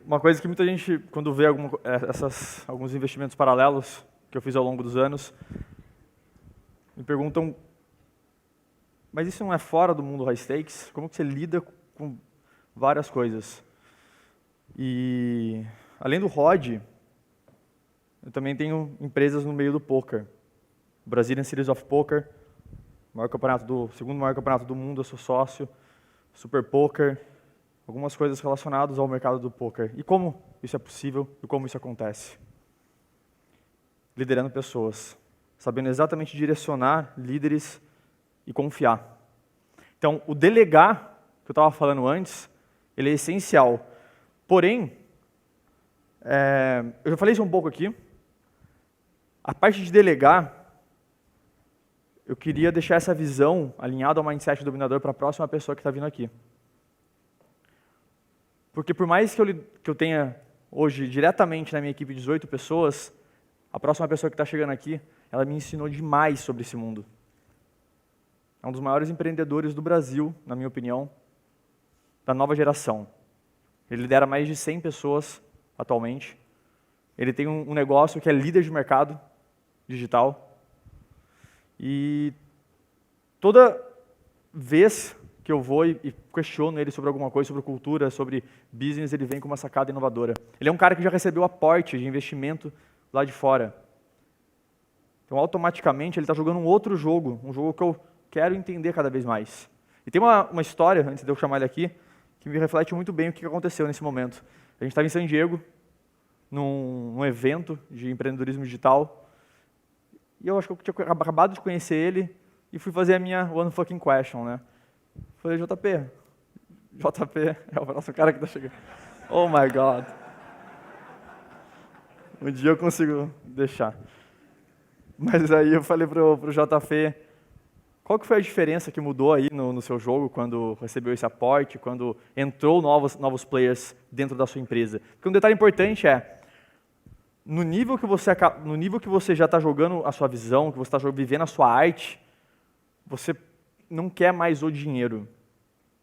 uma coisa que muita gente, quando vê alguns investimentos paralelos que eu fiz ao longo dos anos, me perguntam, mas isso não é fora do mundo high stakes? Como que você lida com várias coisas? E, além do ROD, eu também tenho empresas no meio do poker. Brazilian Series of Poker, segundo maior campeonato do mundo, eu sou sócio. Super Poker, algumas coisas relacionadas ao mercado do poker. E como isso é possível e como isso acontece? Liderando pessoas, sabendo exatamente direcionar líderes e confiar. Então, o delegar, que eu estava falando antes, ele é essencial. Porém, eu já falei isso um pouco aqui, a parte de delegar, eu queria deixar essa visão alinhada ao mindset dominador para a próxima pessoa que está vindo aqui. Porque por mais que eu tenha hoje diretamente na minha equipe 18 pessoas, a próxima pessoa que está chegando aqui, ela me ensinou demais sobre esse mundo. É um dos maiores empreendedores do Brasil, na minha opinião, da nova geração. Ele lidera mais de 100 pessoas atualmente. Ele tem um negócio que é líder de mercado digital. E toda vez que eu vou e questiono ele sobre alguma coisa, sobre cultura, sobre business, ele vem com uma sacada inovadora. Ele é um cara que já recebeu aporte de investimento lá de fora. Então, automaticamente, ele está jogando um outro jogo, um jogo que eu quero entender cada vez mais. E tem uma história, antes de eu chamar ele aqui, que me reflete muito bem o que aconteceu nesse momento. A gente estava em San Diego, num evento de empreendedorismo digital, e eu acho que eu tinha acabado de conhecer ele e fui fazer a minha one fucking question, né? Falei, JP é o nosso cara que está chegando. Oh my God. Um dia eu consigo deixar. Mas aí eu falei pro JP, qual que foi a diferença que mudou aí no seu jogo quando recebeu esse aporte, quando entrou novos players dentro da sua empresa? Porque um detalhe importante é, no nível que você já está jogando a sua visão, que você está vivendo a sua arte, você não quer mais o dinheiro,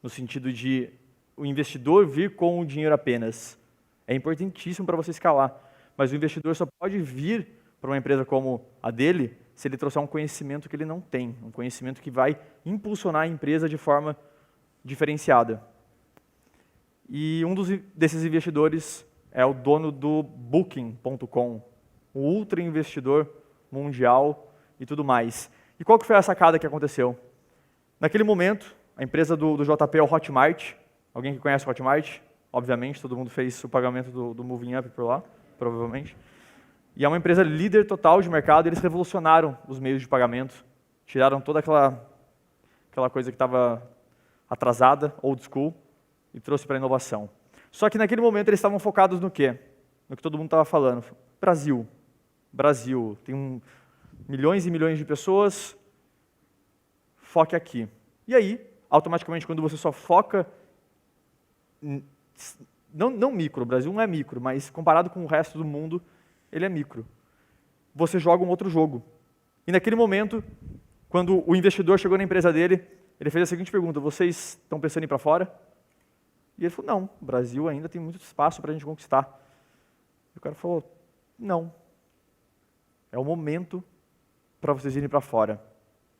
no sentido de o investidor vir com o dinheiro apenas. É importantíssimo para você escalar, mas o investidor só pode vir para uma empresa como a dele se ele trouxer um conhecimento que ele não tem, um conhecimento que vai impulsionar a empresa de forma diferenciada. E um desses investidores é o dono do Booking.com, o ultra investidor mundial e tudo mais. E qual que foi a sacada que aconteceu? Naquele momento, a empresa do JP é o Hotmart. Alguém que conhece o Hotmart? Obviamente, todo mundo fez o pagamento do Moving Up por lá, provavelmente. E é uma empresa líder total de mercado, e eles revolucionaram os meios de pagamento, tiraram toda aquela coisa que estava atrasada, old school, e trouxe para a inovação. Só que naquele momento eles estavam focados no quê? No que todo mundo estava falando. Brasil, tem milhões e milhões de pessoas, foque aqui. E aí, automaticamente, quando você só foca, não micro, o Brasil não é micro, mas comparado com o resto do mundo, ele é micro. Você joga um outro jogo. E naquele momento, quando o investidor chegou na empresa dele, ele fez a seguinte pergunta, vocês estão pensando em ir para fora? E ele falou, não, o Brasil ainda tem muito espaço para a gente conquistar. E o cara falou, não. É o momento para vocês irem para fora.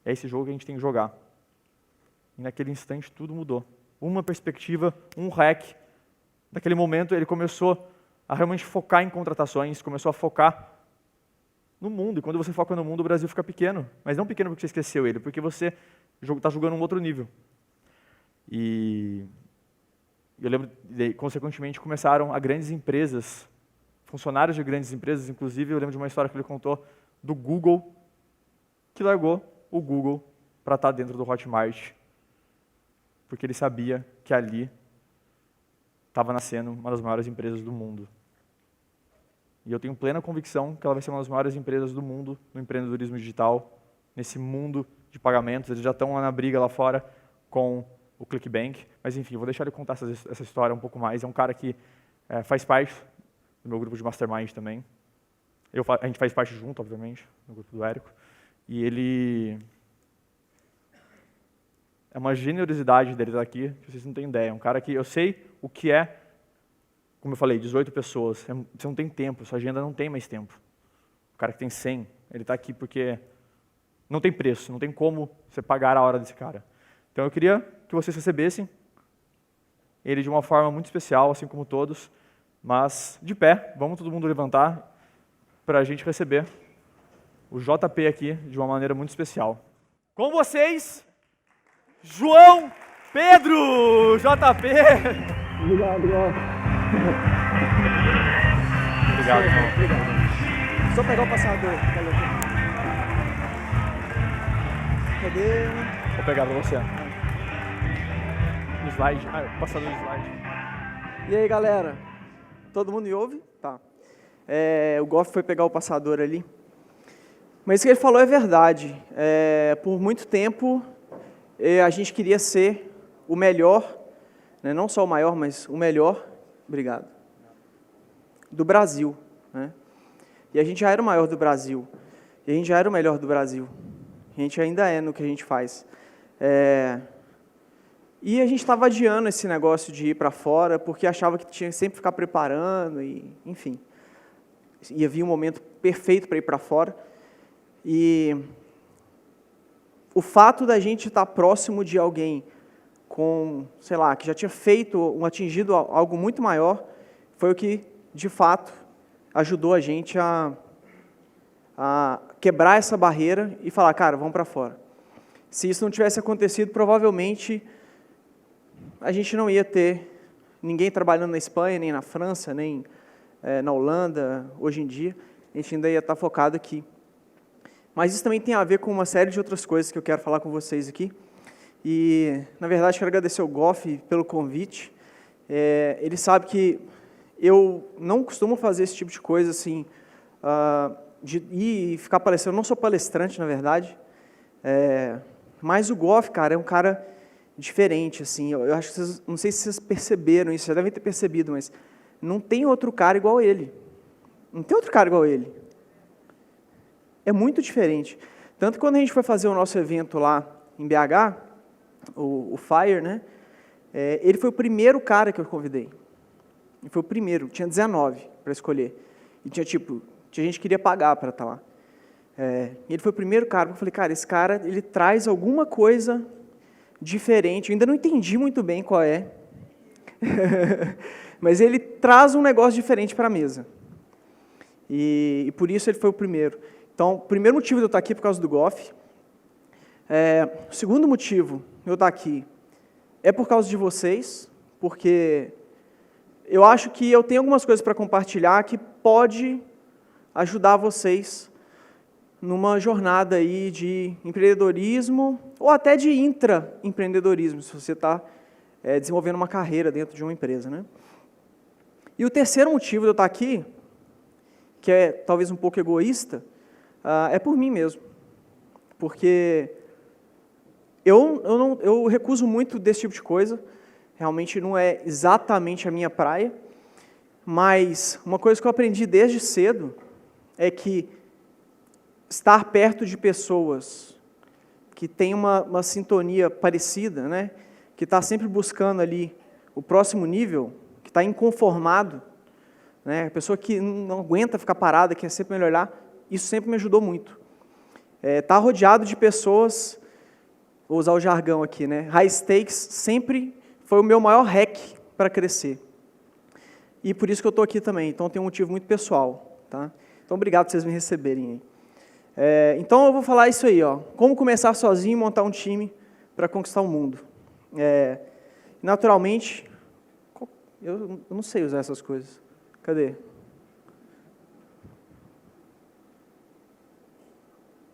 É esse jogo que a gente tem que jogar. E naquele instante tudo mudou. Uma perspectiva, um hack. Naquele momento ele começou a realmente focar em contratações, começou a focar no mundo. E quando você foca no mundo, o Brasil fica pequeno. Mas não pequeno porque você esqueceu ele, porque você está jogando um outro nível. E eu lembro, consequentemente, começaram a grandes empresas, funcionários de grandes empresas, inclusive, eu lembro de uma história que ele contou do Google, que largou o Google para estar dentro do Hotmart, porque ele sabia que ali estava nascendo uma das maiores empresas do mundo. E eu tenho plena convicção que ela vai ser uma das maiores empresas do mundo no empreendedorismo digital, nesse mundo de pagamentos. Eles já estão lá na briga lá fora com o ClickBank, mas enfim, eu vou deixar ele contar essa história um pouco mais. É um cara que faz parte do meu grupo de Mastermind também. A gente faz parte junto, obviamente, no grupo do Érico. E ele... É uma generosidade dele estar aqui, que vocês não têm ideia. É um cara que eu sei o que é como eu falei, 18 pessoas, você não tem tempo, sua agenda não tem mais tempo. O cara que tem 100, ele está aqui porque não tem preço, não tem como você pagar a hora desse cara. Então eu queria que vocês recebessem ele de uma forma muito especial, assim como todos, mas de pé, vamos todo mundo levantar para a gente receber o JP aqui de uma maneira muito especial. Com vocês, João Pedro, JP! Obrigado, Obrigado, irmão. Obrigado. Só pegar o passador. Cadê? Vou pegar para você. O slide, o passador de slide. E aí, galera? Todo mundo me ouve? Tá. O Goff foi pegar o passador ali. Mas o que ele falou é verdade. Por muito tempo, a gente queria ser o melhor, né? Não só o maior, mas o melhor, obrigado, do Brasil. Né? E a gente já era o maior do Brasil. E a gente já era o melhor do Brasil. A gente ainda é no que a gente faz. E a gente estava adiando esse negócio de ir para fora, porque achava que tinha que sempre ficar preparando, e, enfim. Ia vir um momento perfeito para ir para fora. E o fato da gente estar próximo de alguém com, sei lá, que já tinha atingido algo muito maior, foi o que, de fato, ajudou a gente a quebrar essa barreira e falar, cara, vamos para fora. Se isso não tivesse acontecido, provavelmente a gente não ia ter ninguém trabalhando na Espanha, nem na França, nem na Holanda, hoje em dia. A gente ainda ia estar focado aqui. Mas isso também tem a ver com uma série de outras coisas que eu quero falar com vocês aqui. E, na verdade, quero agradecer ao Goff pelo convite. Ele sabe que eu não costumo fazer esse tipo de coisa, assim, de ir e ficar palestrando. Eu não sou palestrante, na verdade. Mas o Goff, cara, é um cara diferente, assim. Eu acho que vocês, não sei se vocês perceberam isso, já devem ter percebido, mas não tem outro cara igual ele. Não tem outro cara igual ele. É muito diferente. Tanto que quando a gente foi fazer o nosso evento lá em BH, o Fire, né? Ele foi o primeiro cara que eu convidei. Ele foi o primeiro, tinha 19 para escolher. E tinha gente que queria pagar para estar lá. Ele foi o primeiro cara, eu falei, cara, esse cara, ele traz alguma coisa diferente. Eu ainda não entendi muito bem qual é. Mas ele traz um negócio diferente para a mesa. E por isso ele foi o primeiro. Então, o primeiro motivo de eu estar aqui é por causa do Goff. O segundo motivo de eu estar aqui é por causa de vocês, porque eu acho que eu tenho algumas coisas para compartilhar que pode ajudar vocês numa jornada aí de empreendedorismo ou até de intraempreendedorismo, se você está desenvolvendo uma carreira dentro de uma empresa. Né? E o terceiro motivo de eu estar aqui, que é talvez um pouco egoísta, é por mim mesmo, porque eu recuso muito desse tipo de coisa, realmente não é exatamente a minha praia, mas uma coisa que eu aprendi desde cedo é que estar perto de pessoas que têm uma sintonia parecida, né, que está sempre buscando ali o próximo nível, que está inconformado, né, a pessoa que não aguenta ficar parada, quer sempre melhorar, isso sempre me ajudou muito. Estar rodeado de pessoas, vou usar o jargão aqui, né? High stakes sempre foi o meu maior hack para crescer. E por isso que eu estou aqui também. Então tem um motivo muito pessoal. Tá? Então obrigado por vocês me receberem aí. Então eu vou falar isso aí, ó. Como começar sozinho e montar um time para conquistar o mundo. Naturalmente, eu não sei usar essas coisas. Cadê?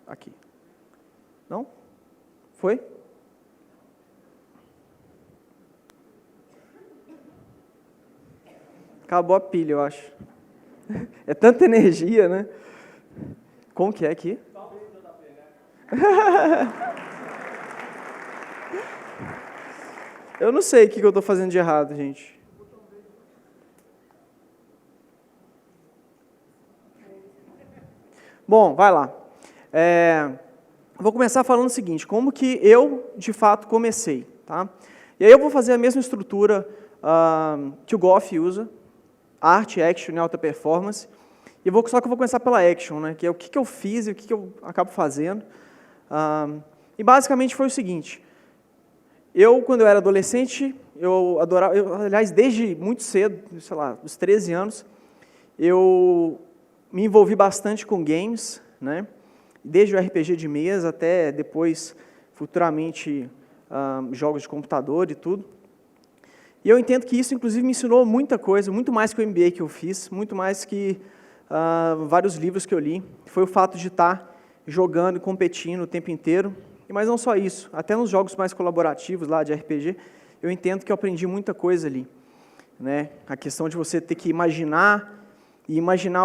Aqui. Não? Foi? Acabou a pilha, eu acho. É tanta energia, né? Como que é aqui? Eu não sei o que eu estou fazendo de errado, gente. Bom, vai lá. Vou começar falando o seguinte, como que eu, de fato, comecei. Tá? E aí eu vou fazer a mesma estrutura que o Goff usa, arte, action e alta performance. Só que eu vou começar pela action, né, que é o que eu fiz e o que eu acabo fazendo. E basicamente foi o seguinte, quando eu era adolescente, eu adorava, aliás, desde muito cedo, sei lá, dos 13 anos, eu me envolvi bastante com games, né, desde o RPG de mesa até depois, futuramente, jogos de computador e tudo. E eu entendo que isso, inclusive, me ensinou muita coisa, muito mais que o MBA que eu fiz, muito mais que vários livros que eu li. Foi o fato de estar jogando e competindo o tempo inteiro. Mas não só isso, até nos jogos mais colaborativos lá de RPG, eu entendo que eu aprendi muita coisa ali, né? A questão de você ter que imaginar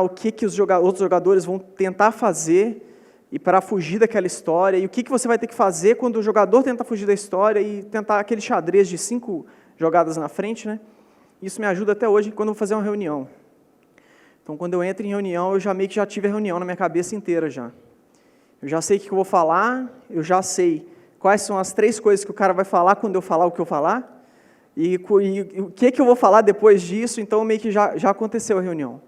o que os outros jogadores vão tentar fazer e para fugir daquela história, e o que você vai ter que fazer quando o jogador tenta fugir da história e tentar aquele xadrez de 5 jogadas na frente, né? Isso me ajuda até hoje quando eu vou fazer uma reunião. Então, quando eu entro em reunião, eu meio que já tive a reunião na minha cabeça inteira já. Eu já sei o que eu vou falar, eu já sei quais são as 3 coisas que o cara vai falar quando eu falar o que eu falar, e o que eu vou falar depois disso, então meio que já aconteceu a reunião.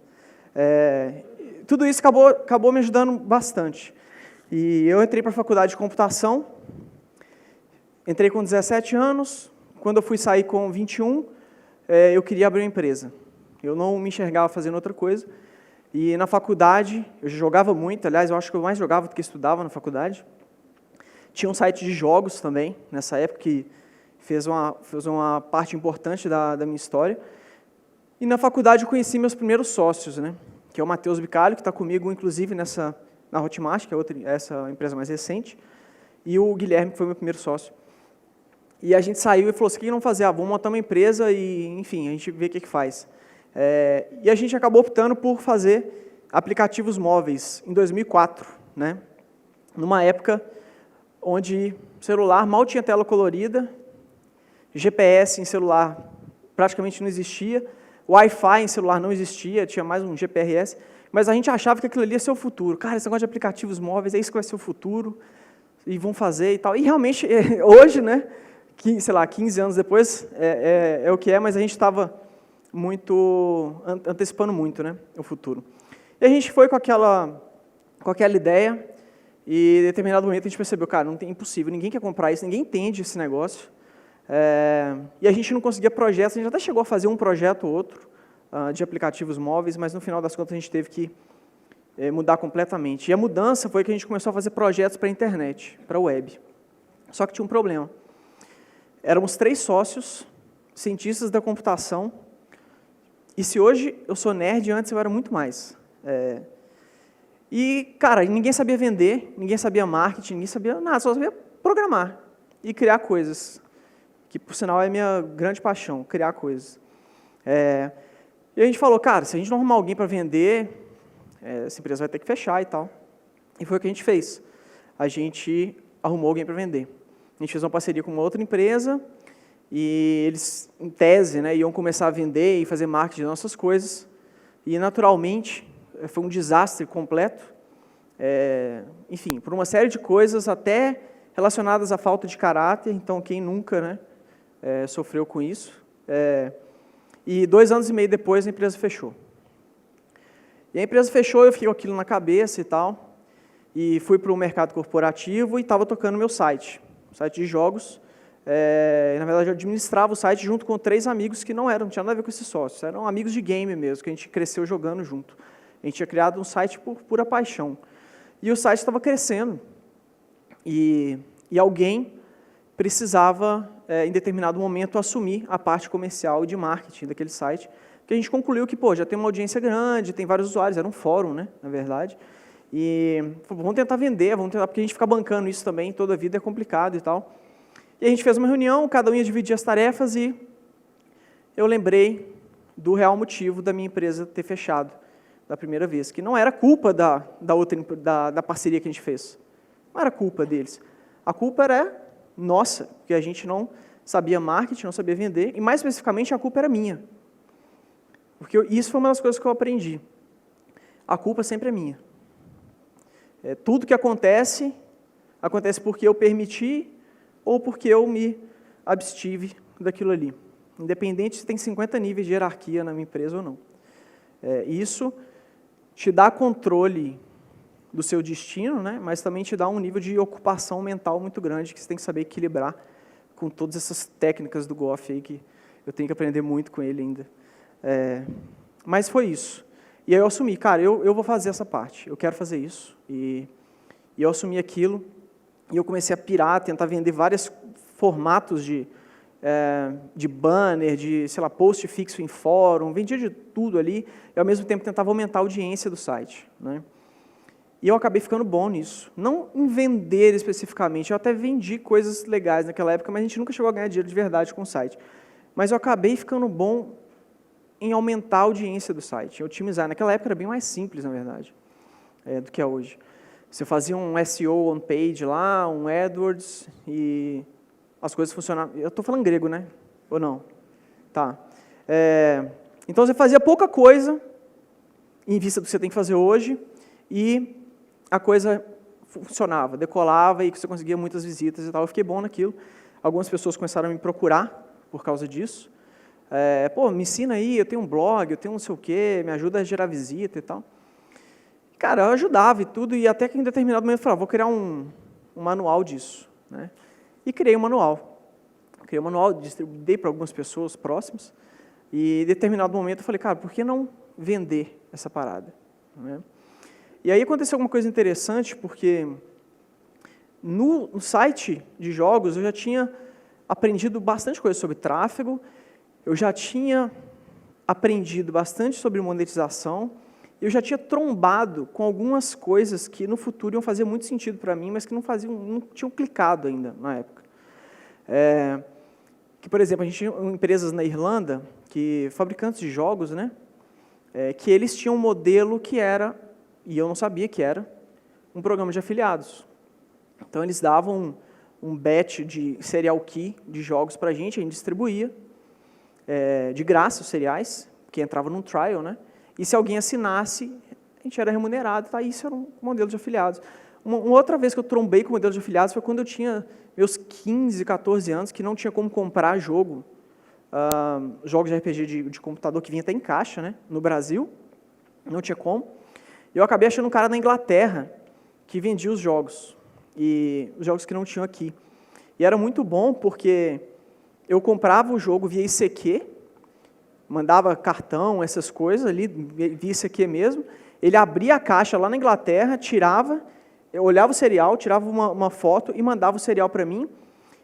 Tudo isso acabou me ajudando bastante. E eu entrei para a faculdade de computação, entrei com 17 anos, quando eu fui sair com 21, eu queria abrir uma empresa. Eu não me enxergava fazendo outra coisa. E na faculdade, eu jogava muito, aliás, eu acho que eu mais jogava do que estudava na faculdade. Tinha um site de jogos também, nessa época, que fez uma parte importante da minha história. E na faculdade eu conheci meus primeiros sócios, né? Que é o Matheus Bicalho, que está comigo, inclusive, na Hotmart, que é essa empresa mais recente, e o Guilherme, que foi meu primeiro sócio. E a gente saiu e falou assim, o que vamos fazer? Vamos montar uma empresa e, enfim, a gente vê o que faz. E a gente acabou optando por fazer aplicativos móveis em 2004, né? Numa época onde celular mal tinha tela colorida, GPS em celular praticamente não existia, Wi-Fi em celular não existia, tinha mais um GPRS, mas a gente achava que aquilo ali ia ser o futuro. Cara, esse negócio de aplicativos móveis, é isso que vai ser o futuro, e vão fazer e tal. E realmente, hoje, né, sei lá, 15 anos depois, é o que é, mas a gente estava antecipando muito, né, o futuro. E a gente foi com aquela ideia, e em determinado momento a gente percebeu, cara, não tem impossível, ninguém quer comprar isso, ninguém entende esse negócio, e a gente não conseguia projetos, a gente até chegou a fazer um projeto ou outro de aplicativos móveis, mas no final das contas a gente teve que mudar completamente. E a mudança foi que a gente começou a fazer projetos para a internet, para a web. Só que tinha um problema. Éramos 3 sócios, cientistas da computação, e se hoje eu sou nerd, antes eu era muito mais. E, cara, ninguém sabia vender, ninguém sabia marketing, ninguém sabia nada, só sabia programar e criar coisas, que, por sinal, é a minha grande paixão, criar coisas. E a gente falou, cara, se a gente não arrumar alguém para vender, essa empresa vai ter que fechar e tal. E foi o que a gente fez. A gente arrumou alguém para vender. A gente fez uma parceria com uma outra empresa, e eles, em tese, né, iam começar a vender e fazer marketing de nossas coisas, e, naturalmente, foi um desastre completo, enfim, por uma série de coisas, até relacionadas à falta de caráter, então, quem nunca, né, sofreu com isso, e 2 anos e meio depois a empresa fechou. E a empresa fechou, eu fiquei com aquilo na cabeça e tal, e fui para o mercado corporativo e estava tocando meu site de jogos. Na verdade, eu administrava o site junto com 3 amigos que não tinha nada a ver com esses sócios, eram amigos de game mesmo, que a gente cresceu jogando junto. A gente tinha criado um site por pura paixão. E o site estava crescendo. E alguém precisava, em determinado momento, assumir a parte comercial e de marketing daquele site, que a gente concluiu que, já tem uma audiência grande, tem vários usuários, era um fórum, né, na verdade, e vamos tentar vender, porque a gente fica bancando isso também, toda a vida é complicado e tal. E a gente fez uma reunião, cada um ia dividir as tarefas, e eu lembrei do real motivo da minha empresa ter fechado da primeira vez, que não era culpa da parceria que a gente fez, não era culpa deles, a culpa era nossa, porque a gente não sabia marketing, não sabia vender, e mais especificamente a culpa era minha. Porque isso foi uma das coisas que eu aprendi. A culpa sempre é minha. Tudo que acontece porque eu permiti ou porque eu me abstive daquilo ali. Independente se tem 50 níveis de hierarquia na minha empresa ou não. Isso te dá controle do seu destino, né? Mas também te dá um nível de ocupação mental muito grande que você tem que saber equilibrar com todas essas técnicas do Goff aí que eu tenho que aprender muito com ele ainda. Mas foi isso. E aí eu assumi, cara, eu vou fazer essa parte, eu quero fazer isso. E eu assumi aquilo e eu comecei a pirar, tentar vender vários formatos de banner, de, sei lá, post fixo em fórum, vendia de tudo ali, e ao mesmo tempo tentava aumentar a audiência do site, né? E eu acabei ficando bom nisso. Não em vender especificamente, eu até vendi coisas legais naquela época, mas a gente nunca chegou a ganhar dinheiro de verdade com o site. Mas eu acabei ficando bom em aumentar a audiência do site, em otimizar. Naquela época era bem mais simples, na verdade, do que é hoje. Você fazia um SEO on page lá, um AdWords, e as coisas funcionavam. Eu estou falando grego, né? Ou não? Tá. Então, você fazia pouca coisa, em vista do que você tem que fazer hoje, e a coisa funcionava, decolava, e você conseguia muitas visitas e tal. Eu fiquei bom naquilo. Algumas pessoas começaram a me procurar por causa disso. Pô, me ensina aí, eu tenho um blog, eu tenho não sei o quê, me ajuda a gerar visita e tal. Cara, eu ajudava e tudo, e até que em determinado momento eu falava, vou criar um manual disso, né? E criei um manual. Criei um manual, dei para algumas pessoas próximas, e em determinado momento eu falei, cara, por que não vender essa parada, né? E aí aconteceu alguma coisa interessante, porque no site de jogos eu já tinha aprendido bastante coisa sobre tráfego, eu já tinha aprendido bastante sobre monetização, eu já tinha trombado com algumas coisas que no futuro iam fazer muito sentido para mim, mas que não tinham clicado ainda na época. Que, por exemplo, a gente tinha empresas na Irlanda, fabricantes de jogos, né, que eles tinham um modelo que era, e eu não sabia que era, um programa de afiliados. Então, eles davam um batch de serial key de jogos para a gente distribuía de graça os seriais, que entrava num trial, né? E se alguém assinasse, a gente era remunerado, tá? Isso era um modelo de afiliados. Uma outra vez que eu trombei com o modelo de afiliados foi quando eu tinha meus 15, 14 anos, que não tinha como comprar jogos de RPG de computador que vinha até em caixa, né? No Brasil, não tinha como. E eu acabei achando um cara na Inglaterra que vendia os jogos, e os jogos que não tinham aqui. E era muito bom porque eu comprava o jogo via ICQ, mandava cartão, essas coisas ali, via ICQ mesmo, ele abria a caixa lá na Inglaterra, tirava, eu olhava o serial, tirava uma foto e mandava o serial para mim,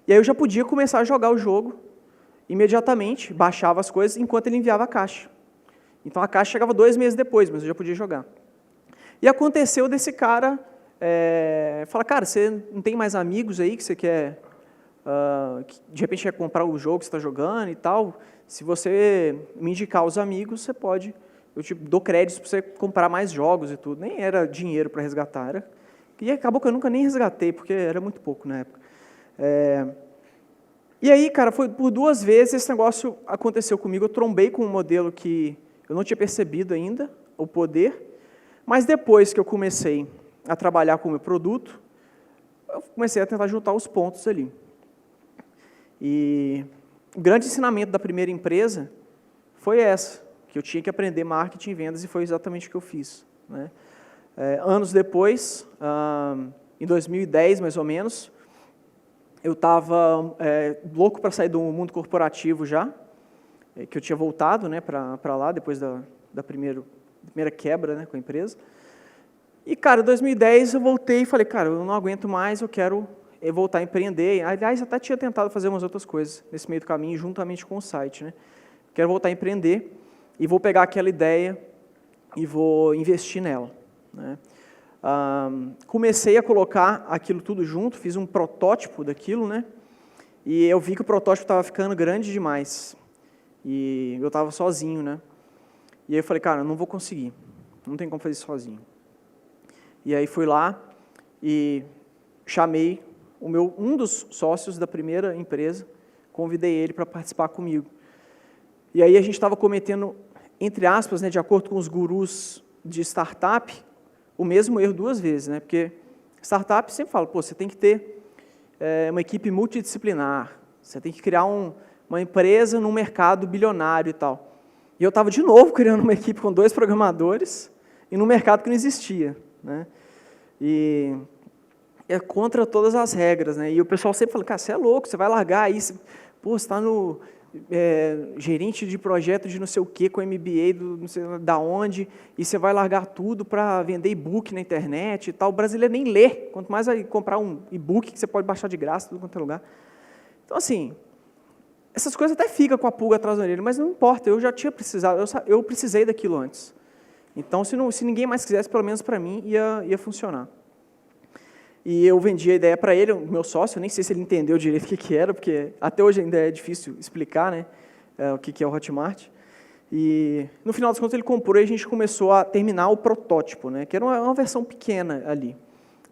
e aí eu já podia começar a jogar o jogo imediatamente, baixava as coisas, enquanto ele enviava a caixa. Então a caixa chegava 2 meses depois, mas eu já podia jogar. E aconteceu desse cara falar, cara, você não tem mais amigos aí que você quer, que de repente quer comprar o jogo que você está jogando e tal, se você me indicar os amigos, você pode, eu te dou créditos para você comprar mais jogos e tudo. Nem era dinheiro para resgatar, e acabou que eu nunca nem resgatei, porque era muito pouco na época. E aí, cara, foi por 2 vezes esse negócio aconteceu comigo, eu trombei com um modelo que eu não tinha percebido ainda, o poder, mas depois que eu comecei a trabalhar com o meu produto, eu comecei a tentar juntar os pontos ali. E o grande ensinamento da primeira empresa foi essa, que eu tinha que aprender marketing e vendas, e foi exatamente o que eu fiz, né? Anos depois, em 2010 mais ou menos, eu estava louco para sair do mundo corporativo já, que eu tinha voltado, né, para lá, depois da primeira quebra, né, com a empresa. E, cara, em 2010 eu voltei e falei, cara, eu não aguento mais, eu quero voltar a empreender. Aliás, até tinha tentado fazer umas outras coisas nesse meio do caminho, juntamente com o site, né? Quero voltar a empreender e vou pegar aquela ideia e vou investir nela, né? Comecei a colocar aquilo tudo junto, fiz um protótipo daquilo, né? E eu vi que o protótipo estava ficando grande demais. E eu estava sozinho, né? E aí eu falei, cara, eu não vou conseguir, não tem como fazer isso sozinho. E aí fui lá e chamei um dos sócios da primeira empresa, convidei ele para participar comigo. E aí a gente estava cometendo, entre aspas, né, de acordo com os gurus de startup, o mesmo erro 2 vezes, né? Porque startup sempre fala, pô, você tem que ter uma equipe multidisciplinar, você tem que criar uma empresa num mercado bilionário e tal. E eu estava de novo criando uma equipe com 2 programadores e num mercado que não existia, né? E é contra todas as regras, né? E o pessoal sempre fala, cara, você é louco, você vai largar aí, você está no gerente de projeto de não sei o quê, com MBA do não sei da onde, e você vai largar tudo para vender e-book na internet e tal. O brasileiro nem lê, quanto mais vai comprar um e-book que você pode baixar de graça, tudo quanto é lugar. Então, assim, essas coisas até ficam com a pulga atrás da orelha, mas não importa, eu já tinha precisado, eu precisei daquilo antes. Então, se ninguém mais quisesse, pelo menos para mim, ia funcionar. E eu vendi a ideia para ele, o meu sócio, eu nem sei se ele entendeu direito o que era, porque até hoje ainda é difícil explicar, né, o que é o Hotmart. E, no final das contas, ele comprou e a gente começou a terminar o protótipo, né, que era uma versão pequena ali.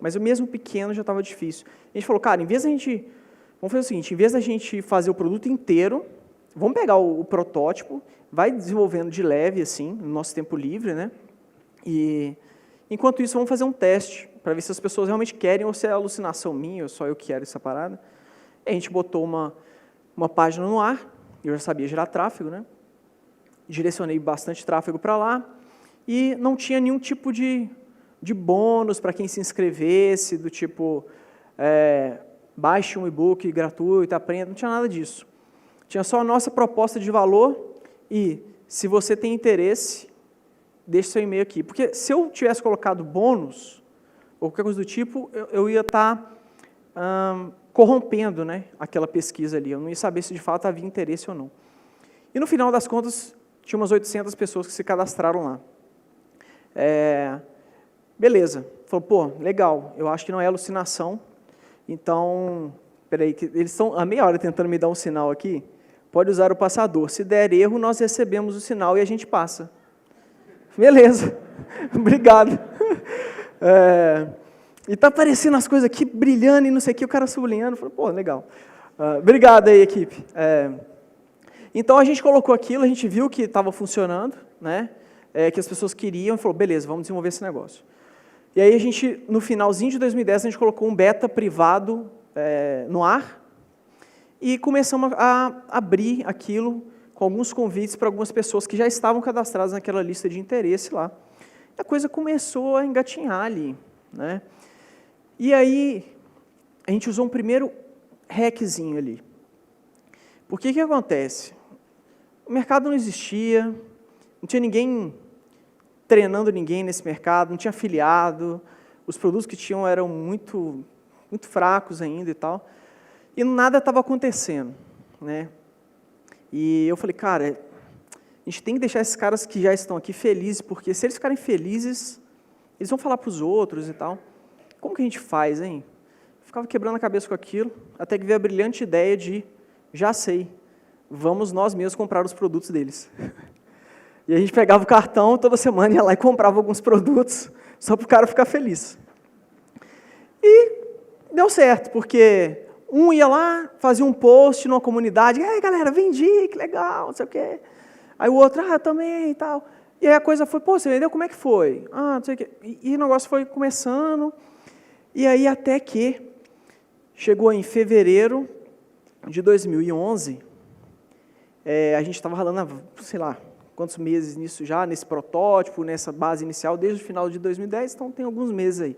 Mas o mesmo pequeno já estava difícil. A gente falou, cara, vamos fazer o seguinte, em vez da gente fazer o produto inteiro, vamos pegar o protótipo, vai desenvolvendo de leve, assim, no nosso tempo livre, né, e, enquanto isso, vamos fazer um teste, para ver se as pessoas realmente querem ou se é alucinação minha, ou só eu que quero essa parada. E a gente botou uma página no ar, eu já sabia gerar tráfego, né? Direcionei bastante tráfego para lá, e não tinha nenhum tipo de bônus para quem se inscrevesse, do tipo, baixe um e-book gratuito, aprenda, não tinha nada disso. Tinha só a nossa proposta de valor e, se você tem interesse, deixe seu e-mail aqui. Porque se eu tivesse colocado bônus, ou qualquer coisa do tipo, eu ia estar corrompendo, né, aquela pesquisa ali. Eu não ia saber se de fato havia interesse ou não. E no final das contas, tinha umas 800 pessoas que se cadastraram lá. Beleza. Falou, pô, legal, eu acho que não é alucinação. Então, peraí, que eles estão há meia hora tentando me dar um sinal aqui. Pode usar o passador. Se der erro, nós recebemos o sinal e a gente passa. Beleza. Obrigado. E está aparecendo as coisas aqui, brilhando e não sei o que, o cara sublinhando. Falei, pô, legal. Obrigado aí, equipe. Então, a gente colocou aquilo, a gente viu que estava funcionando, né? Que as pessoas queriam, e falou, beleza, vamos desenvolver esse negócio. E aí, a gente, no finalzinho de 2010, a gente colocou um beta privado no ar e começamos a abrir aquilo com alguns convites para algumas pessoas que já estavam cadastradas naquela lista de interesse lá. A coisa começou a engatinhar ali, né? E aí, a gente usou um primeiro hackzinho ali. Por que acontece? O mercado não existia, não tinha ninguém treinando ninguém nesse mercado, não tinha afiliado, os produtos que tinham eram muito fracos ainda e tal, e nada estava acontecendo, né? E eu falei, cara, a gente tem que deixar esses caras que já estão aqui felizes, porque se eles ficarem felizes, eles vão falar para os outros e tal. Como que a gente faz, hein? Eu ficava quebrando a cabeça com aquilo, até que veio a brilhante ideia de, já sei, vamos nós mesmos comprar os produtos deles. E a gente pegava o cartão, toda semana ia lá e comprava alguns produtos, só para o cara ficar feliz. E deu certo, porque um ia lá, fazia um post numa comunidade, aí galera, vendi, que legal, não sei o quê. Aí o outro, eu também e tal. E aí a coisa foi, pô, você vendeu, como é que foi? Não sei o quê. E o negócio foi começando, e aí até que chegou em fevereiro de 2011, a gente estava ralando, sei lá, quantos meses nisso já, nesse protótipo, nessa base inicial, desde o final de 2010, então tem alguns meses aí.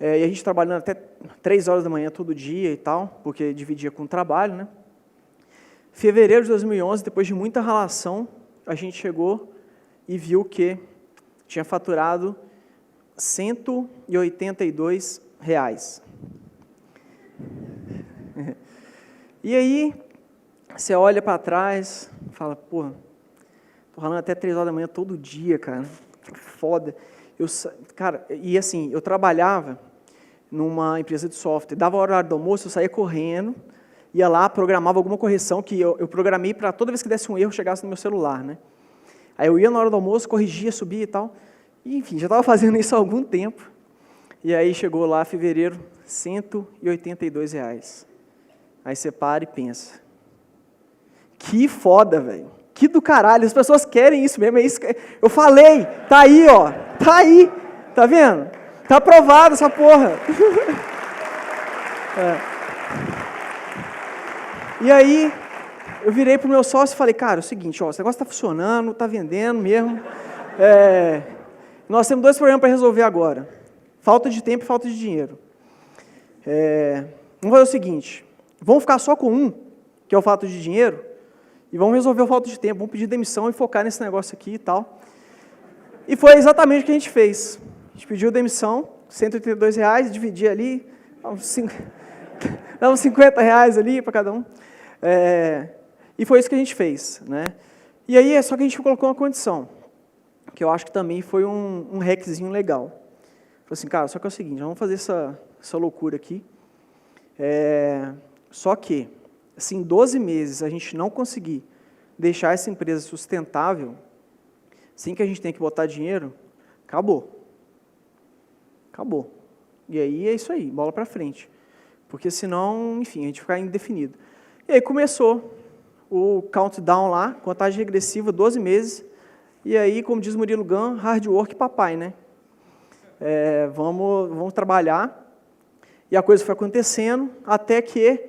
E a gente trabalhando até 3 horas da manhã todo dia e tal, porque dividia com o trabalho, né? Fevereiro de 2011, depois de muita ralação, a gente chegou e viu que tinha faturado R$182. E aí, você olha para trás, fala, pô, tô ralando até 3 horas da manhã todo dia, cara, foda. Cara, e assim, eu trabalhava numa empresa de software, dava a hora do almoço, eu saía correndo, ia lá, programava alguma correção, que eu programei para toda vez que desse um erro, chegasse no meu celular, né? Aí eu ia na hora do almoço, corrigia, subia e tal, e, enfim, já estava fazendo isso há algum tempo, e aí chegou lá, fevereiro, R$182. Aí você para e pensa, que foda, velho, que do caralho, as pessoas querem isso mesmo, é isso que eu falei, tá aí, ó, tá aí, tá vendo? Tá aprovado essa porra. E aí, eu virei pro meu sócio e falei, cara, é o seguinte, ó, esse negócio tá funcionando, tá vendendo mesmo. Nós temos 2 problemas para resolver agora. Falta de tempo e falta de dinheiro. Vamos fazer o seguinte, vamos ficar só com um, que é o falta de dinheiro, e vamos resolver o falta de tempo, vamos pedir demissão e focar nesse negócio aqui e tal. E foi exatamente o que a gente fez. A gente pediu demissão, R$182, dividia ali, dava uns R$50 ali para cada um. E foi isso que a gente fez, né? E aí, só que a gente colocou uma condição, que eu acho que também foi um hackzinho legal. Falei assim, cara, só que é o seguinte, vamos fazer essa loucura aqui. Só que, se em 12 meses a gente não conseguir deixar essa empresa sustentável, sem que a gente tenha que botar dinheiro, acabou. Acabou. E aí é isso aí, bola para frente. Porque senão, enfim, a gente fica indefinido. E aí começou o countdown lá, contagem regressiva, 12 meses. E aí, como diz Murilo Gun, hard work papai, né? Vamos trabalhar. E a coisa foi acontecendo, até que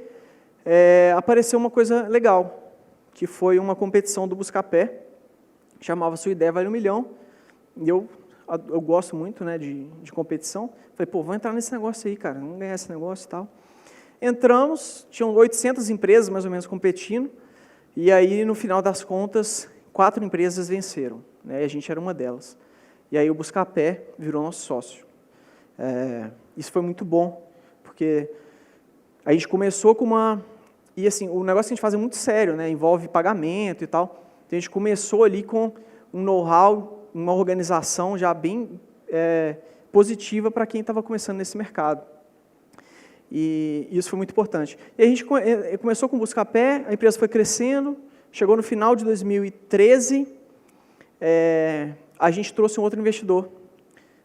apareceu uma coisa legal, que foi uma competição do Buscapé, chamava Sua Ideia Vale 1 Milhão, e eu gosto muito, né, de competição. Falei, pô, vou entrar nesse negócio aí, cara, vamos ganhar esse negócio e tal. Entramos, tinham 800 empresas mais ou menos competindo, e aí, no final das contas, 4 empresas venceram, né, e a gente era uma delas. E aí o Buscapé virou nosso sócio. Isso foi muito bom, porque a gente começou com uma... E assim, o negócio que a gente faz é muito sério, né, envolve pagamento e tal. Então a gente começou ali com um know-how, uma organização já bem positiva para quem estava começando nesse mercado. E isso foi muito importante. E a gente começou com o Buscapé, a empresa foi crescendo, chegou no final de 2013, a gente trouxe um outro investidor,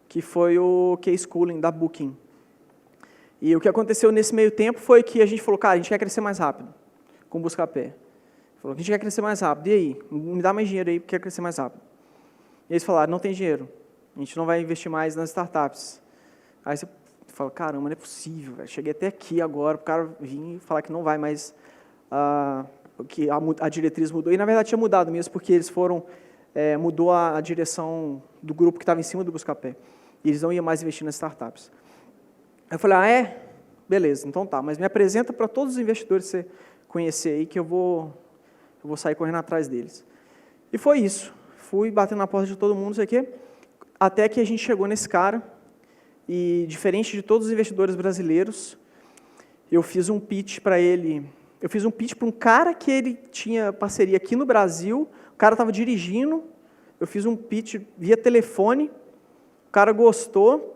que foi o Case Cooling, da Booking. E o que aconteceu nesse meio tempo foi que a gente falou, cara, a gente quer crescer mais rápido, com o Buscapé. Falou, a gente quer crescer mais rápido, e aí? Me dá mais dinheiro aí, porque quer crescer mais rápido. E eles falaram, não tem dinheiro, a gente não vai investir mais nas startups. Aí você fala, caramba, não é possível, velho. Cheguei até aqui agora, o cara vir e falar que não vai mais, que a diretriz mudou. E, na verdade, tinha mudado mesmo, porque eles mudou a direção do grupo que estava em cima do Buscapé. E eles não iam mais investir nas startups. Aí eu falei, beleza, então tá, mas me apresenta para todos os investidores que você conhecer aí, que eu vou sair correndo atrás deles. E foi isso. Fui batendo na porta de todo mundo, não sei o quê, até que a gente chegou nesse cara, e diferente de todos os investidores brasileiros, eu fiz um pitch para ele, eu fiz um pitch para um cara que ele tinha parceria aqui no Brasil, o cara estava dirigindo, eu fiz um pitch via telefone, o cara gostou,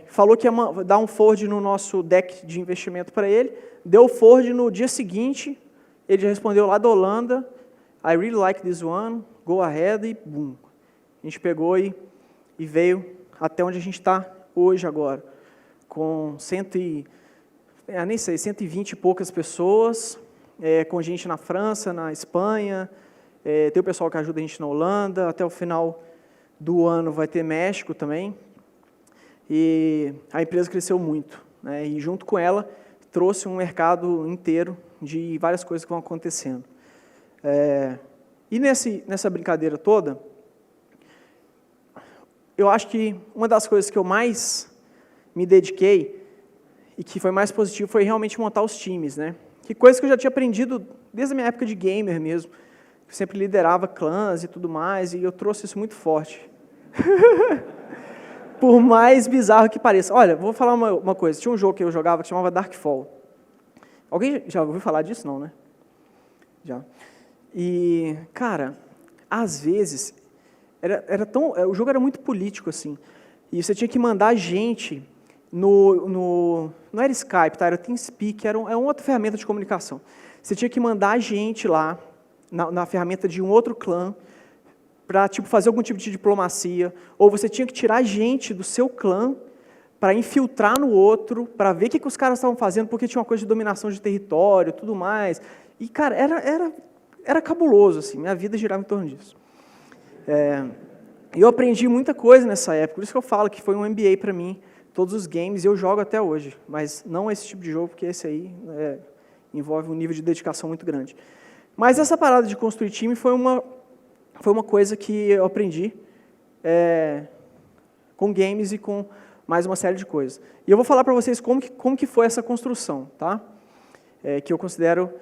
falou que ia dar um forward no nosso deck de investimento para ele, deu o forward no dia seguinte, ele já respondeu lá da Holanda, I really like this one, go ahead, e boom. A gente pegou e veio até onde a gente está hoje agora, com 120 e poucas pessoas, com gente na França, na Espanha, tem o pessoal que ajuda a gente na Holanda, até o final do ano vai ter México também, e a empresa cresceu muito, né, e junto com ela trouxe um mercado inteiro de várias coisas que vão acontecendo. E nessa brincadeira toda, eu acho que uma das coisas que eu mais me dediquei e que foi mais positivo foi realmente montar os times, né? Que coisa que eu já tinha aprendido desde a minha época de gamer mesmo. Eu sempre liderava clãs e tudo mais, e eu trouxe isso muito forte. Por mais bizarro que pareça. Olha, vou falar uma coisa. Tinha um jogo que eu jogava que chamava Darkfall. Alguém já ouviu falar disso? Não, né? Já. E, cara, às vezes, o jogo era muito político, assim, e você tinha que mandar gente não era Skype, tá? Era TeamSpeak, era uma outra ferramenta de comunicação. Você tinha que mandar gente lá, na ferramenta de um outro clã, para fazer algum tipo de diplomacia, ou você tinha que tirar gente do seu clã para infiltrar no outro, para ver o que os caras estavam fazendo, porque tinha uma coisa de dominação de território, tudo mais. E, cara, era cabuloso, assim, minha vida girava em torno disso. Eu aprendi muita coisa nessa época, por isso que eu falo que foi um MBA para mim, todos os games, e eu jogo até hoje, mas não esse tipo de jogo, porque esse aí é envolve um nível de dedicação muito grande. Mas essa parada de construir time foi uma coisa que eu aprendi com games e com mais uma série de coisas. E eu vou falar para vocês como que foi essa construção, tá? Que eu considero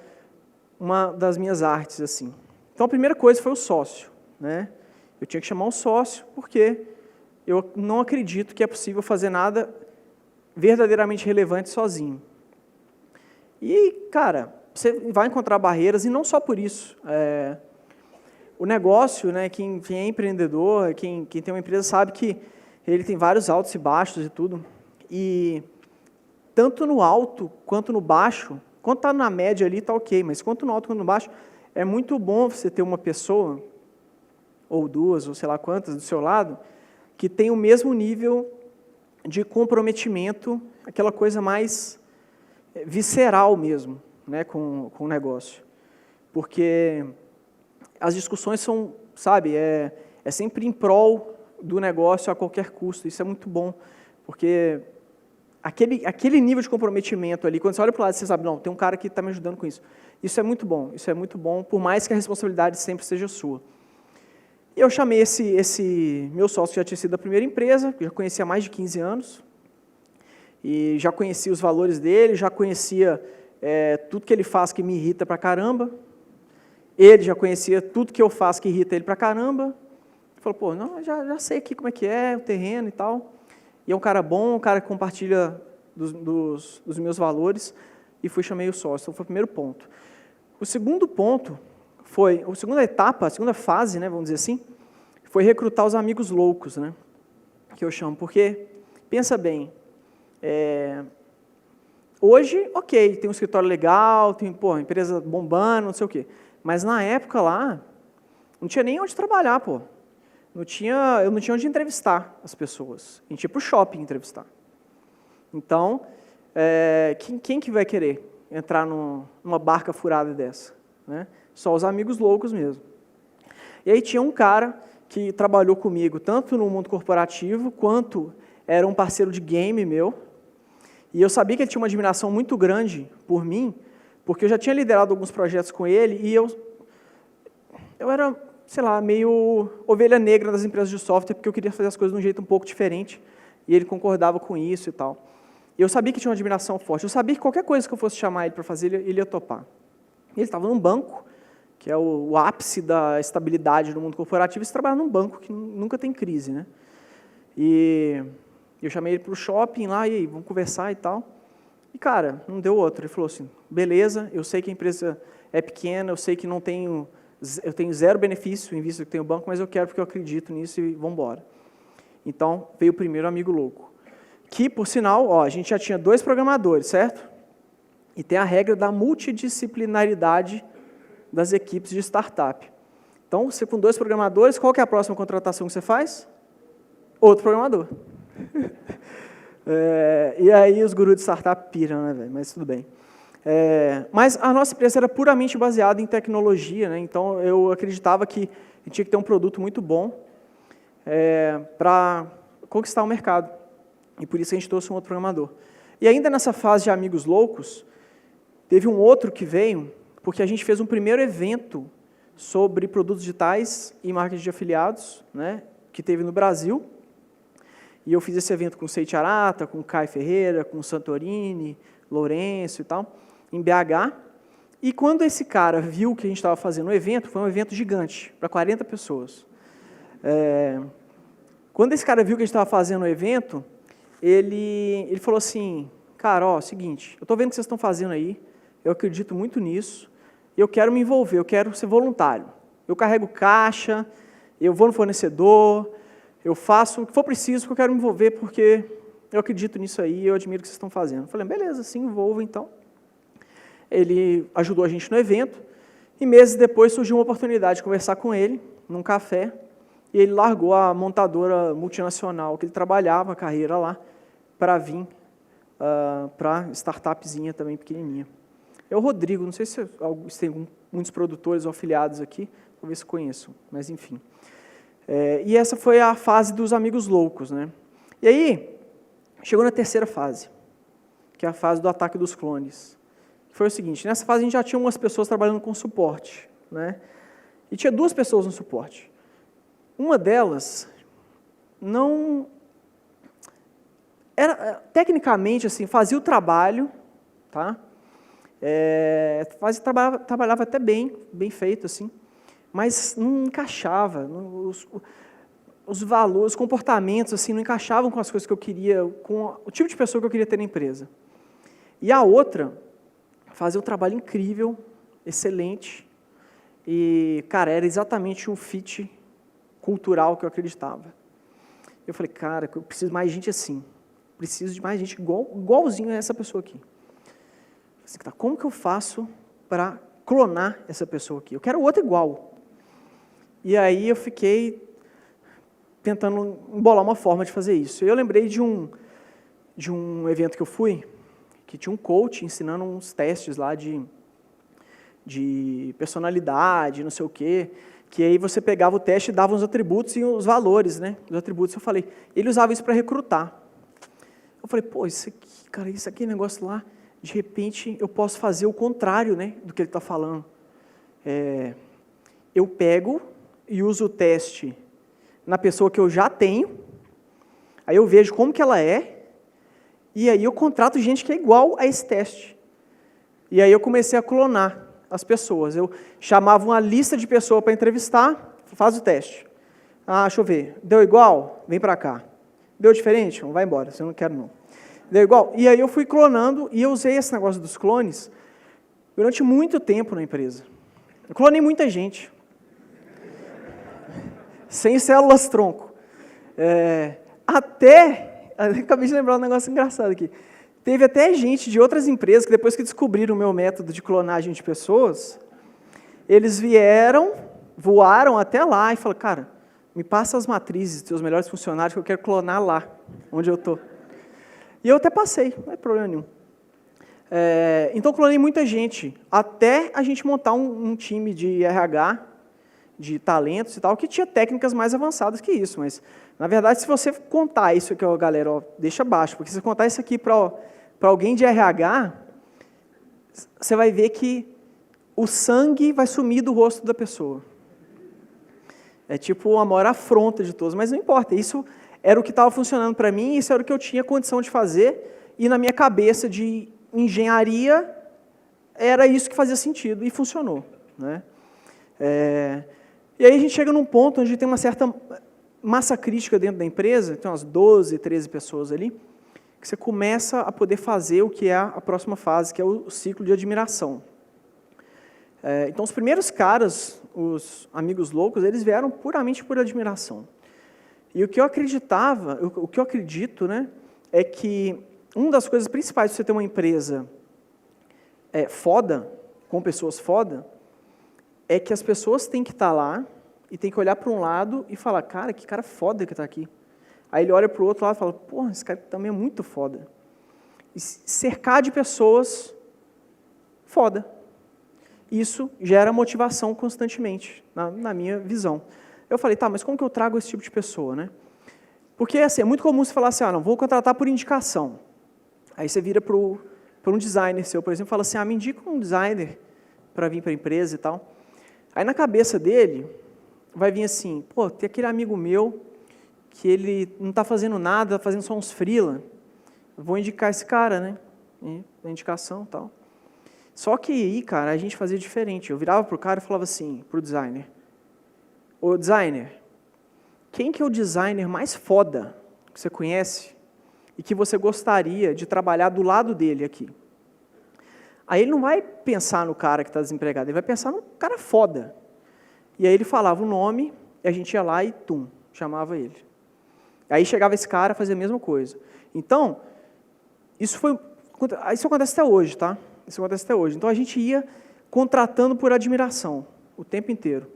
uma das minhas artes, assim. Então, a primeira coisa foi o sócio, né? Eu tinha que chamar um sócio, porque eu não acredito que é possível fazer nada verdadeiramente relevante sozinho. E, cara, você vai encontrar barreiras, e não só por isso. O negócio, né, quem é empreendedor, quem tem uma empresa sabe que ele tem vários altos e baixos e tudo. E tanto no alto quanto no baixo, quando está na média ali, está ok, mas quanto no alto quanto no baixo, é muito bom você ter uma pessoa, ou duas, ou sei lá quantas, do seu lado, que tem o mesmo nível de comprometimento, aquela coisa mais visceral mesmo, né, com o negócio. Porque as discussões são, sabe, é sempre em prol do negócio a qualquer custo. Isso é muito bom, porque aquele nível de comprometimento ali, quando você olha para o lado, você sabe, não, tem um cara que está me ajudando com isso. Isso é muito bom, por mais que a responsabilidade sempre seja sua. Eu chamei esse meu sócio, que já tinha sido da primeira empresa, que eu já conhecia há mais de 15 anos, e já conhecia os valores dele, já conhecia tudo que ele faz que me irrita pra caramba, ele já conhecia tudo que eu faço que irrita ele pra caramba. Ele falou, pô, não, já sei aqui como é que é, o terreno e tal. E é um cara bom, um cara que compartilha dos meus valores, e chamei o sócio. Então, foi o primeiro ponto. O segundo ponto foi, a segunda etapa, a segunda fase, né, vamos dizer assim, foi recrutar os amigos loucos, né, que eu chamo, porque, pensa bem, hoje, ok, tem um escritório legal, tem, pô, empresa bombando, não sei o quê, mas na época lá, não tinha nem onde trabalhar, pô. Eu não tinha onde entrevistar as pessoas. A gente ia para o shopping entrevistar. Então, quem que vai querer entrar numa barca furada dessa? Né? Só os amigos loucos mesmo. E aí tinha um cara que trabalhou comigo, tanto no mundo corporativo, quanto era um parceiro de game meu. E eu sabia que ele tinha uma admiração muito grande por mim, porque eu já tinha liderado alguns projetos com ele, e eu era, sei lá, meio ovelha negra das empresas de software, porque eu queria fazer as coisas de um jeito um pouco diferente, e ele concordava com isso e tal. E eu sabia que tinha uma admiração forte, eu sabia que qualquer coisa que eu fosse chamar ele para fazer, ele ia topar. Ele estava num banco, que é o ápice da estabilidade no mundo corporativo, e você trabalha num banco que nunca tem crise, né? E eu chamei ele para o shopping lá, e aí, vamos conversar e tal. E, cara, não deu outra. Ele falou assim, beleza, eu sei que a empresa é pequena, eu sei que eu tenho zero benefício em vista que tem o banco, mas eu quero porque eu acredito nisso e vamos embora. Então, veio o primeiro amigo louco. Que, por sinal, a gente já tinha 2 programadores, certo? E tem a regra da multidisciplinaridade das equipes de startup. Então, você com 2 programadores, qual que é a próxima contratação que você faz? Outro programador. E aí os gurus de startup piram, né, velho? Mas tudo bem. Mas a nossa empresa era puramente baseada em tecnologia, né? Então eu acreditava que a gente tinha que ter um produto muito bom para conquistar o mercado. E por isso a gente trouxe um outro programador. E ainda nessa fase de amigos loucos, teve um outro que veio, porque a gente fez um primeiro evento sobre produtos digitais e marketing de afiliados, né, que teve no Brasil. E eu fiz esse evento com o Seiji Arata, com o Caio Ferreira, com o Santorini, Lourenço e tal, em BH. E quando esse cara viu que a gente estava fazendo o evento, foi um evento gigante, para 40 pessoas. Quando esse cara viu que a gente estava fazendo o evento, ele falou assim, cara, ó, seguinte, eu estou vendo o que vocês estão fazendo aí, eu acredito muito nisso, e eu quero me envolver, eu quero ser voluntário. Eu carrego caixa, eu vou no fornecedor, eu faço o que for preciso, porque eu quero me envolver, porque eu acredito nisso aí, eu admiro o que vocês estão fazendo. Eu falei, beleza, sim, envolvo então. Ele ajudou a gente no evento, e meses depois surgiu uma oportunidade de conversar com ele, num café, e ele largou a montadora multinacional que ele trabalhava, a carreira lá, para vir para startupzinha também pequenininha. É o Rodrigo, não sei se tem muitos produtores ou afiliados aqui, talvez se conheçam, mas enfim. E essa foi a fase dos amigos loucos, né? E aí, chegou na terceira fase, que é a fase do ataque dos clones, foi o seguinte, nessa fase a gente já tinha umas pessoas trabalhando com suporte, né? E tinha 2 pessoas no suporte. Uma delas não... tecnicamente, assim, fazia o trabalho, tá? Trabalhava até bem feito, assim, mas não encaixava, os valores, os comportamentos, assim, não encaixavam com as coisas que eu queria, com o tipo de pessoa que eu queria ter na empresa. E a outra fazia um trabalho incrível, excelente, e, cara, era exatamente um fit cultural que eu acreditava. Eu falei, cara, eu preciso de mais gente assim, preciso de mais gente igualzinho a essa pessoa aqui. Assim, tá, como que eu faço para clonar essa pessoa aqui? Eu quero outra igual. E aí eu fiquei tentando embolar uma forma de fazer isso. Eu lembrei de um evento que eu fui, que tinha um coach ensinando uns testes lá de personalidade, não sei o quê, que aí você pegava o teste e dava os atributos e os valores, né? Os atributos, eu falei, ele usava isso para recrutar. Eu falei, pô, isso aqui, cara, isso aqui é negócio lá, de repente eu posso fazer o contrário, né, do que ele está falando. Eu pego e uso o teste na pessoa que eu já tenho, aí eu vejo como que ela é, e aí eu contrato gente que é igual a esse teste. E aí eu comecei a clonar as pessoas. Eu chamava uma lista de pessoas para entrevistar, faz o teste. Ah, deixa eu ver, deu igual? Vem para cá. Deu diferente? Não, vai embora, você não quer não. Deu igual? E aí eu fui clonando, e eu usei esse negócio dos clones durante muito tempo na empresa. Eu clonei muita gente. Sem células-tronco. Acabei de lembrar um negócio engraçado aqui. Teve até gente de outras empresas que depois que descobriram o meu método de clonagem de pessoas, eles voaram até lá e falaram, cara, me passa as matrizes dos seus melhores funcionários que eu quero clonar lá, onde eu estou. E eu até passei, não é problema nenhum. Então, clonei muita gente, até a gente montar um time de RH, de talentos e tal, que tinha técnicas mais avançadas que isso, mas, na verdade, se você contar isso aqui, ó, galera, ó, deixa baixo, porque se você contar isso aqui para alguém de RH, você vai ver que o sangue vai sumir do rosto da pessoa. É tipo a maior afronta de todos, mas não importa, isso era o que estava funcionando para mim, isso era o que eu tinha condição de fazer, e na minha cabeça de engenharia, era isso que fazia sentido, e funcionou, né? E aí a gente chega num ponto onde tem uma certa massa crítica dentro da empresa, tem umas 12, 13 pessoas ali, que você começa a poder fazer o que é a próxima fase, que é o ciclo de admiração. Então, os primeiros caras, os amigos loucos, eles vieram puramente por admiração. E o que eu acreditava, o que eu acredito, né, é que uma das coisas principais de você ter uma empresa foda, com pessoas foda, é que as pessoas têm que estar lá e têm que olhar para um lado e falar, cara, que cara foda que está aqui. Aí ele olha para o outro lado e fala, porra, esse cara também é muito foda. E cercar de pessoas foda. Isso gera motivação constantemente, na minha visão. Eu falei, tá, mas como que eu trago esse tipo de pessoa, né? Porque assim, é muito comum você falar assim, não, vou contratar por indicação. Aí você vira para um designer seu, por exemplo, e fala assim, me indica um designer para vir para a empresa e tal. Aí na cabeça dele, vai vir assim, pô, tem aquele amigo meu que ele não está fazendo nada, está fazendo só uns freela. Vou indicar esse cara, né? Na indicação e tal. Só que aí, cara, a gente fazia diferente. Eu virava para o cara e falava assim, para o designer, ô designer, quem que é o designer mais foda que você conhece e que você gostaria de trabalhar do lado dele aqui? Aí ele não vai pensar no cara que está desempregado, ele vai pensar no cara foda. E aí ele falava o nome, e a gente ia lá e chamava ele. Aí chegava esse cara, fazia a mesma coisa. Então, isso acontece até hoje, tá? Isso acontece até hoje. Então a gente ia contratando por admiração, o tempo inteiro.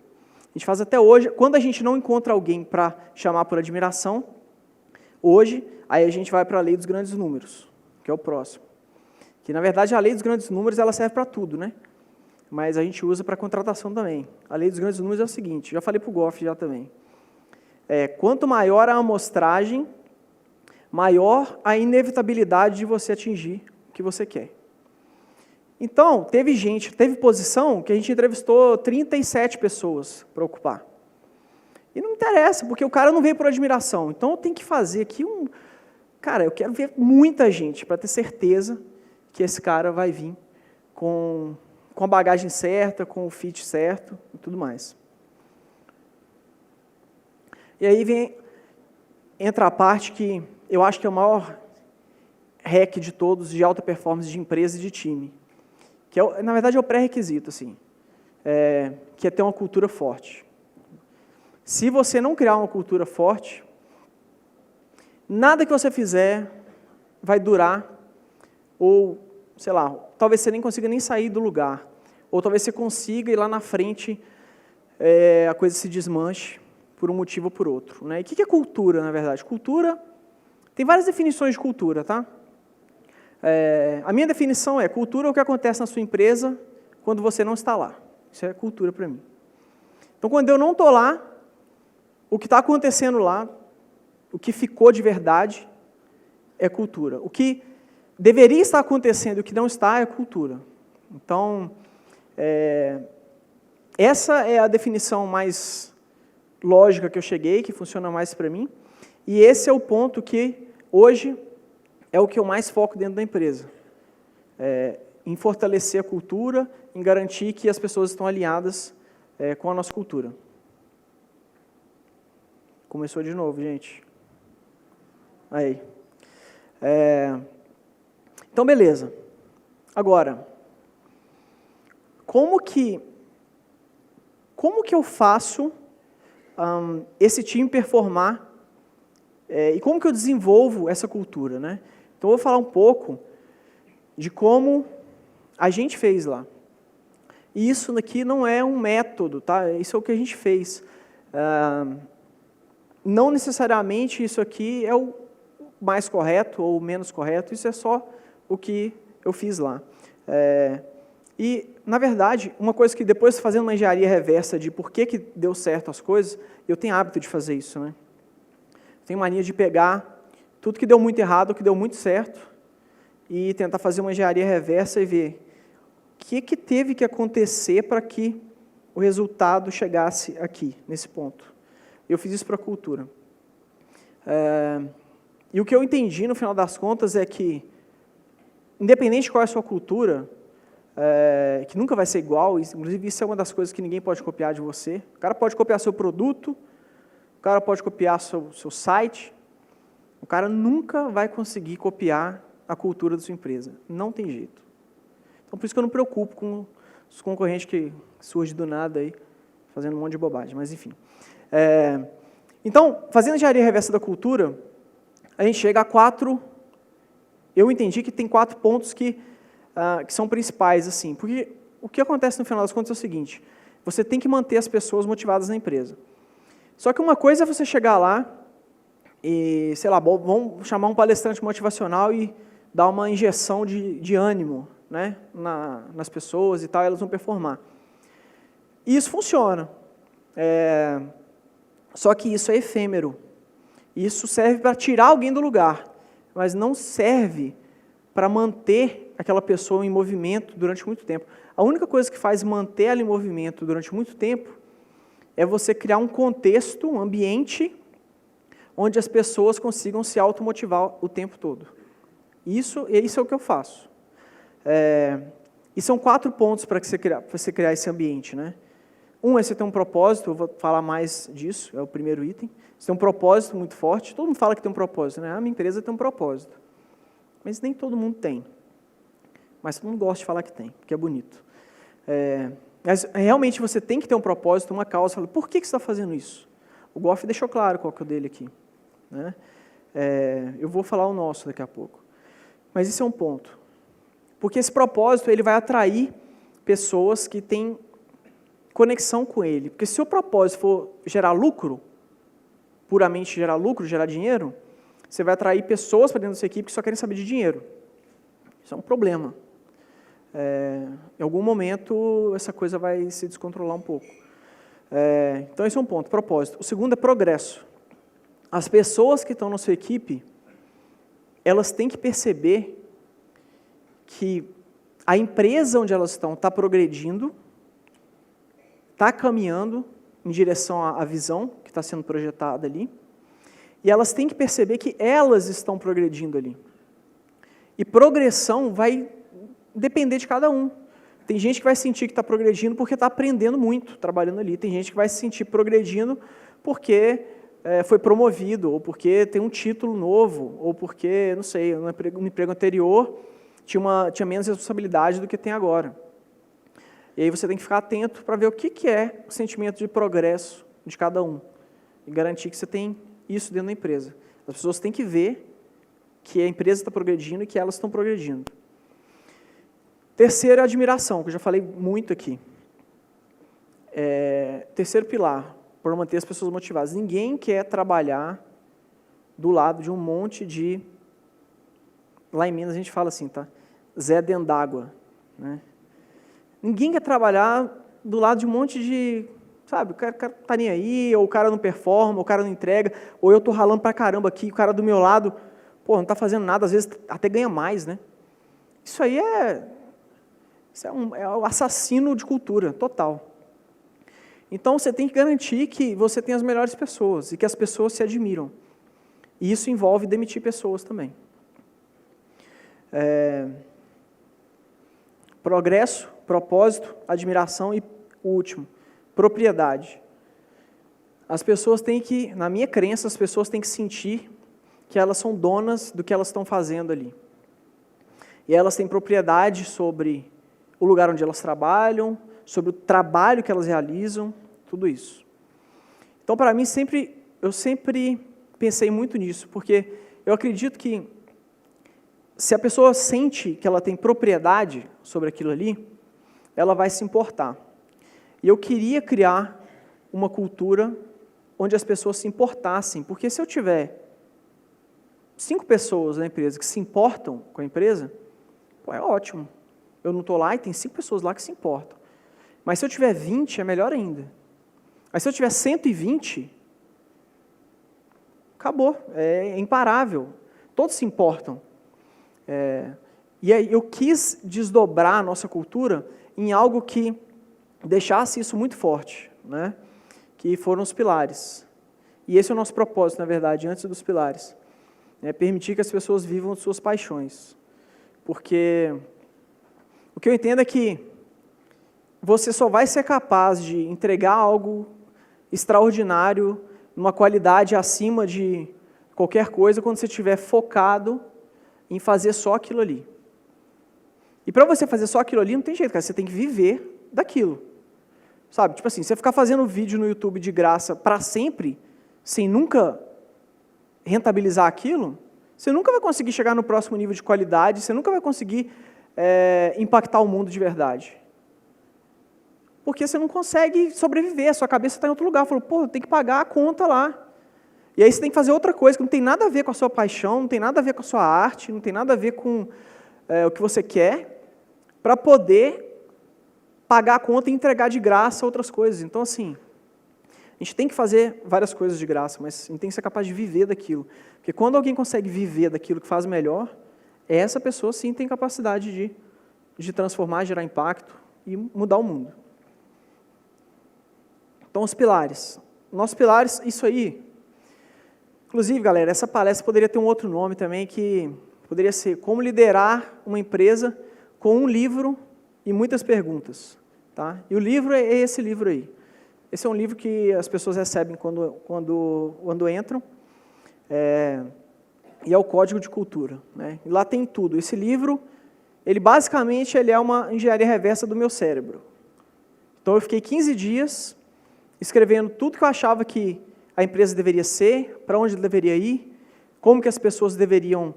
A gente faz até hoje, quando a gente não encontra alguém para chamar por admiração, hoje, aí a gente vai para a lei dos grandes números, que é o próximo. Que, na verdade, a lei dos grandes números, ela serve para tudo, né? Mas a gente usa para contratação também. A lei dos grandes números é o seguinte, já falei para o Goff já também. Quanto maior a amostragem, maior a inevitabilidade de você atingir o que você quer. Então, teve posição que a gente entrevistou 37 pessoas para ocupar. E não interessa, porque o cara não veio por admiração. Então, eu tenho que fazer aqui Cara, eu quero ver muita gente para ter certeza que esse cara vai vir com a bagagem certa, com o fit certo e tudo mais. E aí entra a parte que eu acho que é o maior hack de todos, de alta performance de empresa e de time. Que na verdade é o pré-requisito, assim, que é ter uma cultura forte. Se você não criar uma cultura forte, nada que você fizer vai durar, ou, sei lá, talvez você nem consiga nem sair do lugar, ou talvez você consiga e lá na frente a coisa se desmanche por um motivo ou por outro. Né? E o que é cultura, na verdade? Cultura, tem várias definições de cultura, tá? A minha definição é: cultura é o que acontece na sua empresa quando você não está lá. Isso é cultura para mim. Então, quando eu não estou lá, o que está acontecendo lá, o que ficou de verdade, é cultura. O que deveria estar acontecendo e o que não está é cultura. Então, essa é a definição mais lógica que eu cheguei, que funciona mais para mim, e esse é o ponto que, hoje, é o que eu mais foco dentro da empresa. Em fortalecer a cultura, em garantir que as pessoas estão alinhadas com a nossa cultura. Começou de novo, gente. Aí. Então, beleza. Agora, como que eu faço esse time performar e como que eu desenvolvo essa cultura, né? Então, eu vou falar um pouco de como a gente fez lá. E isso aqui não é um método, tá? Isso é o que a gente fez. Não necessariamente isso aqui é o mais correto ou o menos correto, isso é só o que eu fiz lá. E, na verdade, uma coisa que depois, fazendo uma engenharia reversa de por que deu certo as coisas, eu tenho hábito de fazer isso, né? Tenho mania de pegar tudo que deu muito errado, o que deu muito certo, e tentar fazer uma engenharia reversa e ver o que teve que acontecer para que o resultado chegasse aqui, nesse ponto. Eu fiz isso para a cultura. E o que eu entendi, no final das contas, é que, independente de qual é a sua cultura, que nunca vai ser igual, inclusive isso é uma das coisas que ninguém pode copiar de você. O cara pode copiar seu produto, o cara pode copiar seu site, o cara nunca vai conseguir copiar a cultura da sua empresa. Não tem jeito. Então, por isso que eu não me preocupo com os concorrentes que surgem do nada aí, fazendo um monte de bobagem, mas enfim. Então, fazendo a engenharia reversa da cultura, a gente chega a 4, eu entendi que tem 4 pontos que são principais, assim, porque o que acontece no final das contas é o seguinte: você tem que manter as pessoas motivadas na empresa. Só que uma coisa é você chegar lá e, sei lá, vamos chamar um palestrante motivacional e dar uma injeção de ânimo, né, nas pessoas e tal, e elas vão performar. E isso funciona. Só que isso é efêmero. Isso serve para tirar alguém do lugar, mas não serve para manter aquela pessoa em movimento durante muito tempo. A única coisa que faz manter ela em movimento durante muito tempo é você criar um contexto, um ambiente, onde as pessoas consigam se automotivar o tempo todo. Isso é o que eu faço. E são 4 pontos para você criar esse ambiente, né? Um é você ter um propósito, eu vou falar mais disso, é o primeiro item. Você tem um propósito muito forte, todo mundo fala que tem um propósito, né? A minha empresa tem um propósito. Mas nem todo mundo tem. Mas todo mundo gosta de falar que tem, porque é bonito. Mas realmente você tem que ter um propósito, uma causa. Fala, por que você está fazendo isso? O Goff deixou claro qual que é o dele aqui. Né? Eu vou falar o nosso daqui a pouco. Mas isso é um ponto. Porque esse propósito ele vai atrair pessoas que têm conexão com ele. Porque se o propósito for gerar lucro, puramente gerar lucro, gerar dinheiro, você vai atrair pessoas para dentro da sua equipe que só querem saber de dinheiro. Isso é um problema. Em algum momento, essa coisa vai se descontrolar um pouco. Então, esse é um ponto, propósito. O segundo é progresso. As pessoas que estão na sua equipe, elas têm que perceber que a empresa onde elas estão está progredindo, está caminhando em direção à visão que está sendo projetada ali, e elas têm que perceber que elas estão progredindo ali. E progressão vai depender de cada um. Tem gente que vai sentir que está progredindo porque está aprendendo muito trabalhando ali. Tem gente que vai se sentir progredindo porque foi promovido, ou porque tem um título novo, ou porque, não sei, no emprego anterior tinha menos responsabilidade do que tem agora. E aí você tem que ficar atento para ver o que é o sentimento de progresso de cada um. E garantir que você tem isso dentro da empresa. As pessoas têm que ver que a empresa está progredindo e que elas estão progredindo. Terceiro é a admiração, que eu já falei muito aqui. Terceiro pilar, para manter as pessoas motivadas. Ninguém quer trabalhar do lado de um monte de... Lá em Minas a gente fala assim, tá? Zé dentro d'água, né? Ninguém quer trabalhar do lado de um monte de... Sabe, o cara tá nem aí, ou o cara não performa, ou o cara não entrega, ou eu tô ralando pra caramba aqui, o cara do meu lado, pô, não tá fazendo nada, às vezes até ganha mais, né? Isso aí é um assassino de cultura, total. Então, você tem que garantir que você tem as melhores pessoas e que as pessoas se admiram. E isso envolve demitir pessoas também. Progresso, propósito, admiração e o último, propriedade. As pessoas têm que, na minha crença, as pessoas têm que sentir que elas são donas do que elas estão fazendo ali. E elas têm propriedade sobre o lugar onde elas trabalham, sobre o trabalho que elas realizam, tudo isso. Então, para mim, eu sempre pensei muito nisso, porque eu acredito que se a pessoa sente que ela tem propriedade sobre aquilo ali, ela vai se importar. E eu queria criar uma cultura onde as pessoas se importassem, porque se eu tiver 5 pessoas na empresa que se importam com a empresa, pô, é ótimo. Eu não estou lá e tem 5 pessoas lá que se importam. Mas se eu tiver 20, é melhor ainda. Mas se eu tiver 120, acabou, é imparável. Todos se importam. E aí eu quis desdobrar a nossa cultura em algo que deixasse isso muito forte, né? Que foram os pilares. E esse é o nosso propósito, na verdade, antes dos pilares. É permitir que as pessoas vivam suas paixões. Porque o que eu entendo é que você só vai ser capaz de entregar algo extraordinário, numa qualidade acima de qualquer coisa, quando você estiver focado em fazer só aquilo ali. E para você fazer só aquilo ali, não tem jeito, cara, você tem que viver daquilo. Sabe, tipo assim, você ficar fazendo vídeo no YouTube de graça para sempre, sem nunca rentabilizar aquilo, você nunca vai conseguir chegar no próximo nível de qualidade, você nunca vai conseguir impactar o mundo de verdade. Porque você não consegue sobreviver, a sua cabeça está em outro lugar. Falou, pô, tem que pagar a conta lá. E aí você tem que fazer outra coisa que não tem nada a ver com a sua paixão, não tem nada a ver com a sua arte, não tem nada a ver com o que você quer, para poder pagar a conta e entregar de graça outras coisas. Então, assim, a gente tem que fazer várias coisas de graça, mas a gente tem que ser capaz de viver daquilo. Porque quando alguém consegue viver daquilo que faz melhor, essa pessoa sim tem capacidade de transformar, gerar impacto e mudar o mundo. Então, os pilares. Nossos pilares, isso aí. Inclusive, galera, essa palestra poderia ter um outro nome também, que poderia ser Como Liderar uma Empresa com um livro e muitas perguntas. Tá? E o livro é esse livro aí. Esse é um livro que as pessoas recebem quando entram, e é o Código de Cultura. Né? E lá tem tudo. Esse livro, basicamente, ele é uma engenharia reversa do meu cérebro. Então, eu fiquei 15 dias escrevendo tudo que eu achava que a empresa deveria ser, para onde deveria ir, como que as pessoas deveriam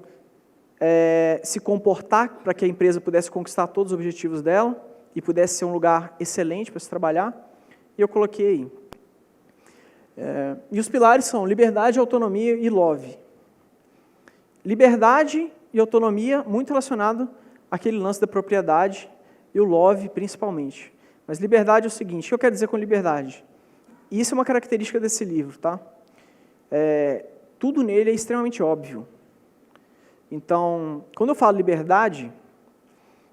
se comportar para que a empresa pudesse conquistar todos os objetivos dela e pudesse ser um lugar excelente para se trabalhar. E eu coloquei aí. E os pilares são liberdade, autonomia e love. Liberdade e autonomia, muito relacionado àquele lance da propriedade, e o love principalmente. Mas liberdade é o seguinte, o que eu quero dizer com liberdade? Isso é uma característica desse livro, tá? Tudo nele é extremamente óbvio. Então, quando eu falo liberdade,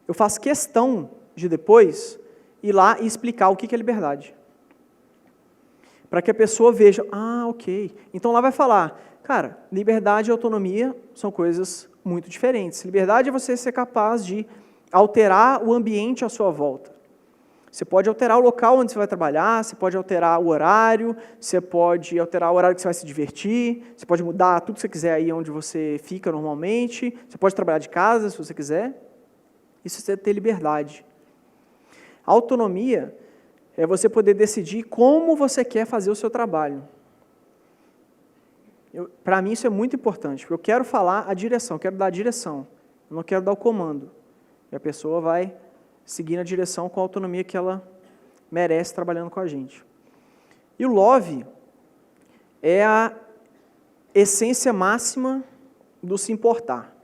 eu faço questão de depois ir lá e explicar o que é liberdade. Para que a pessoa veja, ok. Então lá vai falar, cara, liberdade e autonomia são coisas muito diferentes. Liberdade é você ser capaz de alterar o ambiente à sua volta. Você pode alterar o local onde você vai trabalhar, você pode alterar o horário, você pode alterar o horário que você vai se divertir, você pode mudar tudo que você quiser aí onde você fica normalmente, você pode trabalhar de casa se você quiser. Isso é você ter liberdade. A autonomia é você poder decidir como você quer fazer o seu trabalho. Para mim isso é muito importante, porque eu quero falar a direção, eu quero dar a direção, eu não quero dar o comando. E a pessoa vai seguir na direção com a autonomia que ela merece trabalhando com a gente. E o love é a essência máxima do se importar.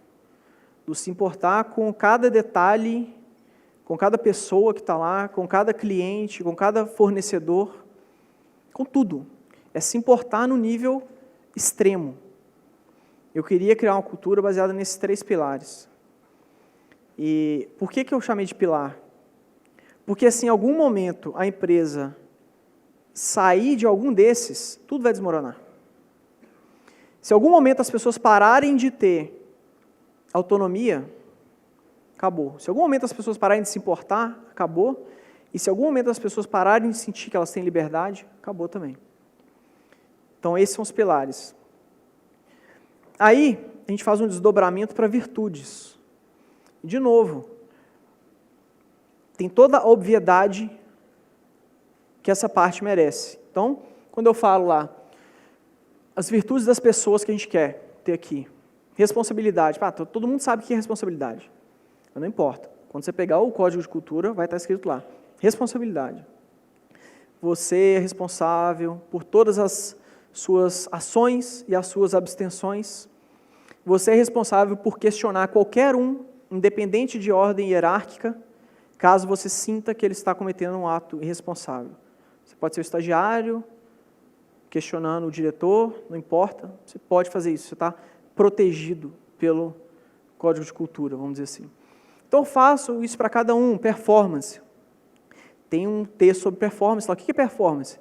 Do se importar com cada detalhe, com cada pessoa que está lá, com cada cliente, com cada fornecedor, com tudo. É se importar no nível extremo. Eu queria criar uma cultura baseada nesses 3 pilares. E por que eu chamei de pilar? Porque se em algum momento a empresa sair de algum desses, tudo vai desmoronar. Se em algum momento as pessoas pararem de ter autonomia, acabou. Se em algum momento as pessoas pararem de se importar, acabou. E se em algum momento as pessoas pararem de sentir que elas têm liberdade, acabou também. Então esses são os pilares. Aí a gente faz um desdobramento para virtudes. De novo, tem toda a obviedade que essa parte merece. Então, quando eu falo lá, as virtudes das pessoas que a gente quer ter aqui. Responsabilidade. Todo mundo sabe o que é responsabilidade. Mas não importa. Quando você pegar o código de cultura, vai estar escrito lá. Responsabilidade. Você é responsável por todas as suas ações e as suas abstenções. Você é responsável por questionar qualquer um, independente de ordem hierárquica, caso você sinta que ele está cometendo um ato irresponsável. Você pode ser o estagiário, questionando o diretor, não importa, você pode fazer isso, você está protegido pelo código de cultura, vamos dizer assim. Então eu faço isso para cada um, performance. Tem um texto sobre performance, o que é performance?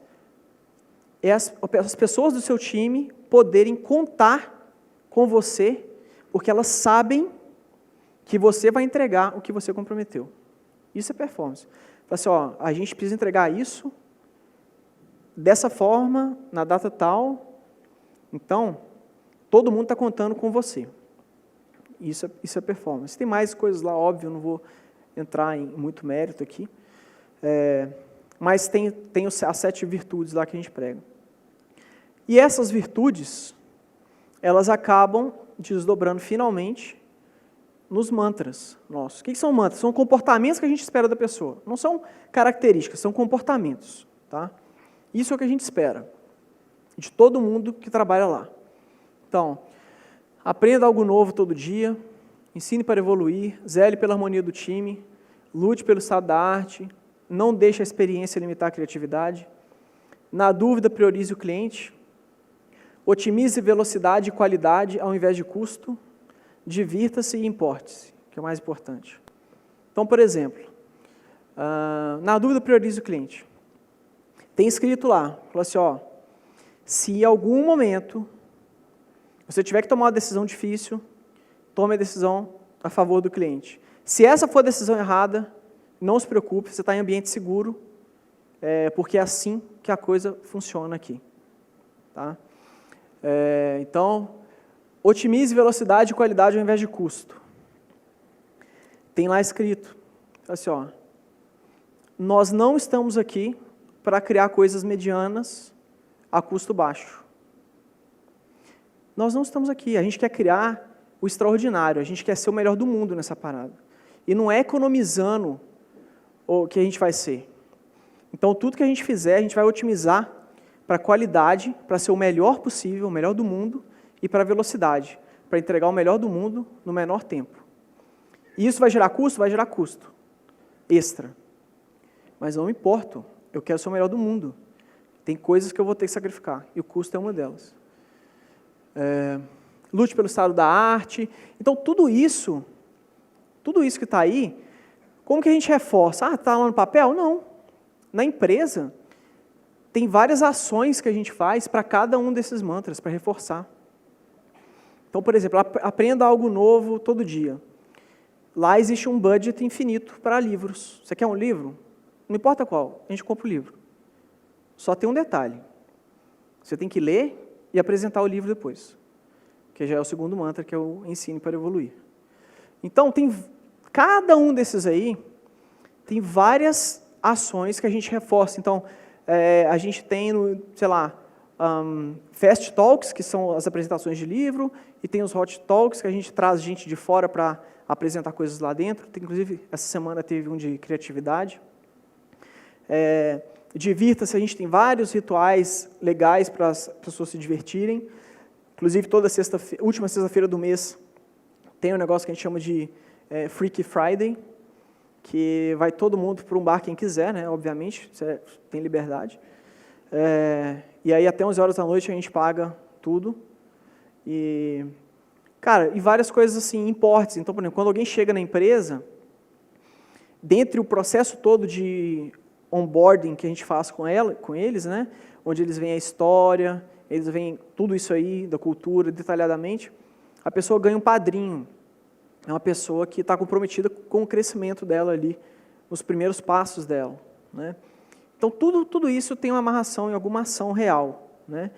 É as pessoas do seu time poderem contar com você, porque elas sabem que você vai entregar o que você comprometeu. Isso é performance. Fala assim, a gente precisa entregar isso dessa forma, na data tal, então, todo mundo está contando com você. Isso é performance. Tem mais coisas lá, óbvio, eu não vou entrar em muito mérito aqui, mas tem as 7 virtudes lá que a gente prega. E essas virtudes, elas acabam desdobrando finalmente nos mantras nossos. O que são mantras? São comportamentos que a gente espera da pessoa. Não são características, são comportamentos. Tá? Isso é o que a gente espera de todo mundo que trabalha lá. Então, aprenda algo novo todo dia, ensine para evoluir, zele pela harmonia do time, lute pelo estado da arte, não deixe a experiência limitar a criatividade, na dúvida priorize o cliente, otimize velocidade e qualidade ao invés de custo, divirta-se e importe-se, que é o mais importante. Então, por exemplo, na dúvida priorize o cliente. Tem escrito lá, fala assim, se em algum momento você tiver que tomar uma decisão difícil, tome a decisão a favor do cliente. Se essa for a decisão errada, não se preocupe, você está em ambiente seguro, porque é assim que a coisa funciona aqui. Tá? Então, otimize velocidade e qualidade ao invés de custo. Tem lá escrito, assim, nós não estamos aqui para criar coisas medianas a custo baixo. Nós não estamos aqui, a gente quer criar o extraordinário, a gente quer ser o melhor do mundo nessa parada. E não é economizando o que a gente vai ser. Então, tudo que a gente fizer, a gente vai otimizar para qualidade, para ser o melhor possível, o melhor do mundo, e para velocidade, para entregar o melhor do mundo no menor tempo. E isso vai gerar custo? Vai gerar custo extra. Mas não me importo, eu quero ser o melhor do mundo. Tem coisas que eu vou ter que sacrificar, e o custo é uma delas. Lute pelo estado da arte. Então, tudo isso que está aí, Como que a gente reforça? Ah, está lá no papel? Não. Na empresa, tem várias ações que a gente faz para cada um desses mantras, para reforçar. Então, por exemplo, aprenda algo novo todo dia. Lá existe um budget infinito para livros. Você quer um livro? Não importa qual, a gente compra o livro. Só tem um detalhe. Você tem que ler e apresentar o livro depois. Que já é o segundo mantra, que é o ensine para evoluir. Então, cada um desses aí tem várias ações que a gente reforça. Então, a gente tem, sei lá, Fast Talks, que são as apresentações de livro, e tem os Hot Talks, que a gente traz gente de fora para apresentar coisas lá dentro. Inclusive, essa semana teve um de criatividade. Divirta-se, a gente tem vários rituais legais para as pessoas se divertirem. Inclusive, toda última sexta-feira do mês tem um negócio que a gente chama de Freaky Friday, que vai todo mundo para um bar quem quiser, né? Obviamente, você tem liberdade. E aí até 11 horas da noite a gente paga tudo. E, cara, e várias coisas assim, importes. Então, por exemplo, quando alguém chega na empresa, dentre o processo todo de onboarding que a gente faz com eles, né? Onde eles veem a história, eles veem tudo isso aí, da cultura, detalhadamente, a pessoa ganha um padrinho. É uma pessoa que está comprometida com o crescimento dela ali, nos primeiros passos dela, né? Então, tudo isso tem uma amarração em alguma ação real, né?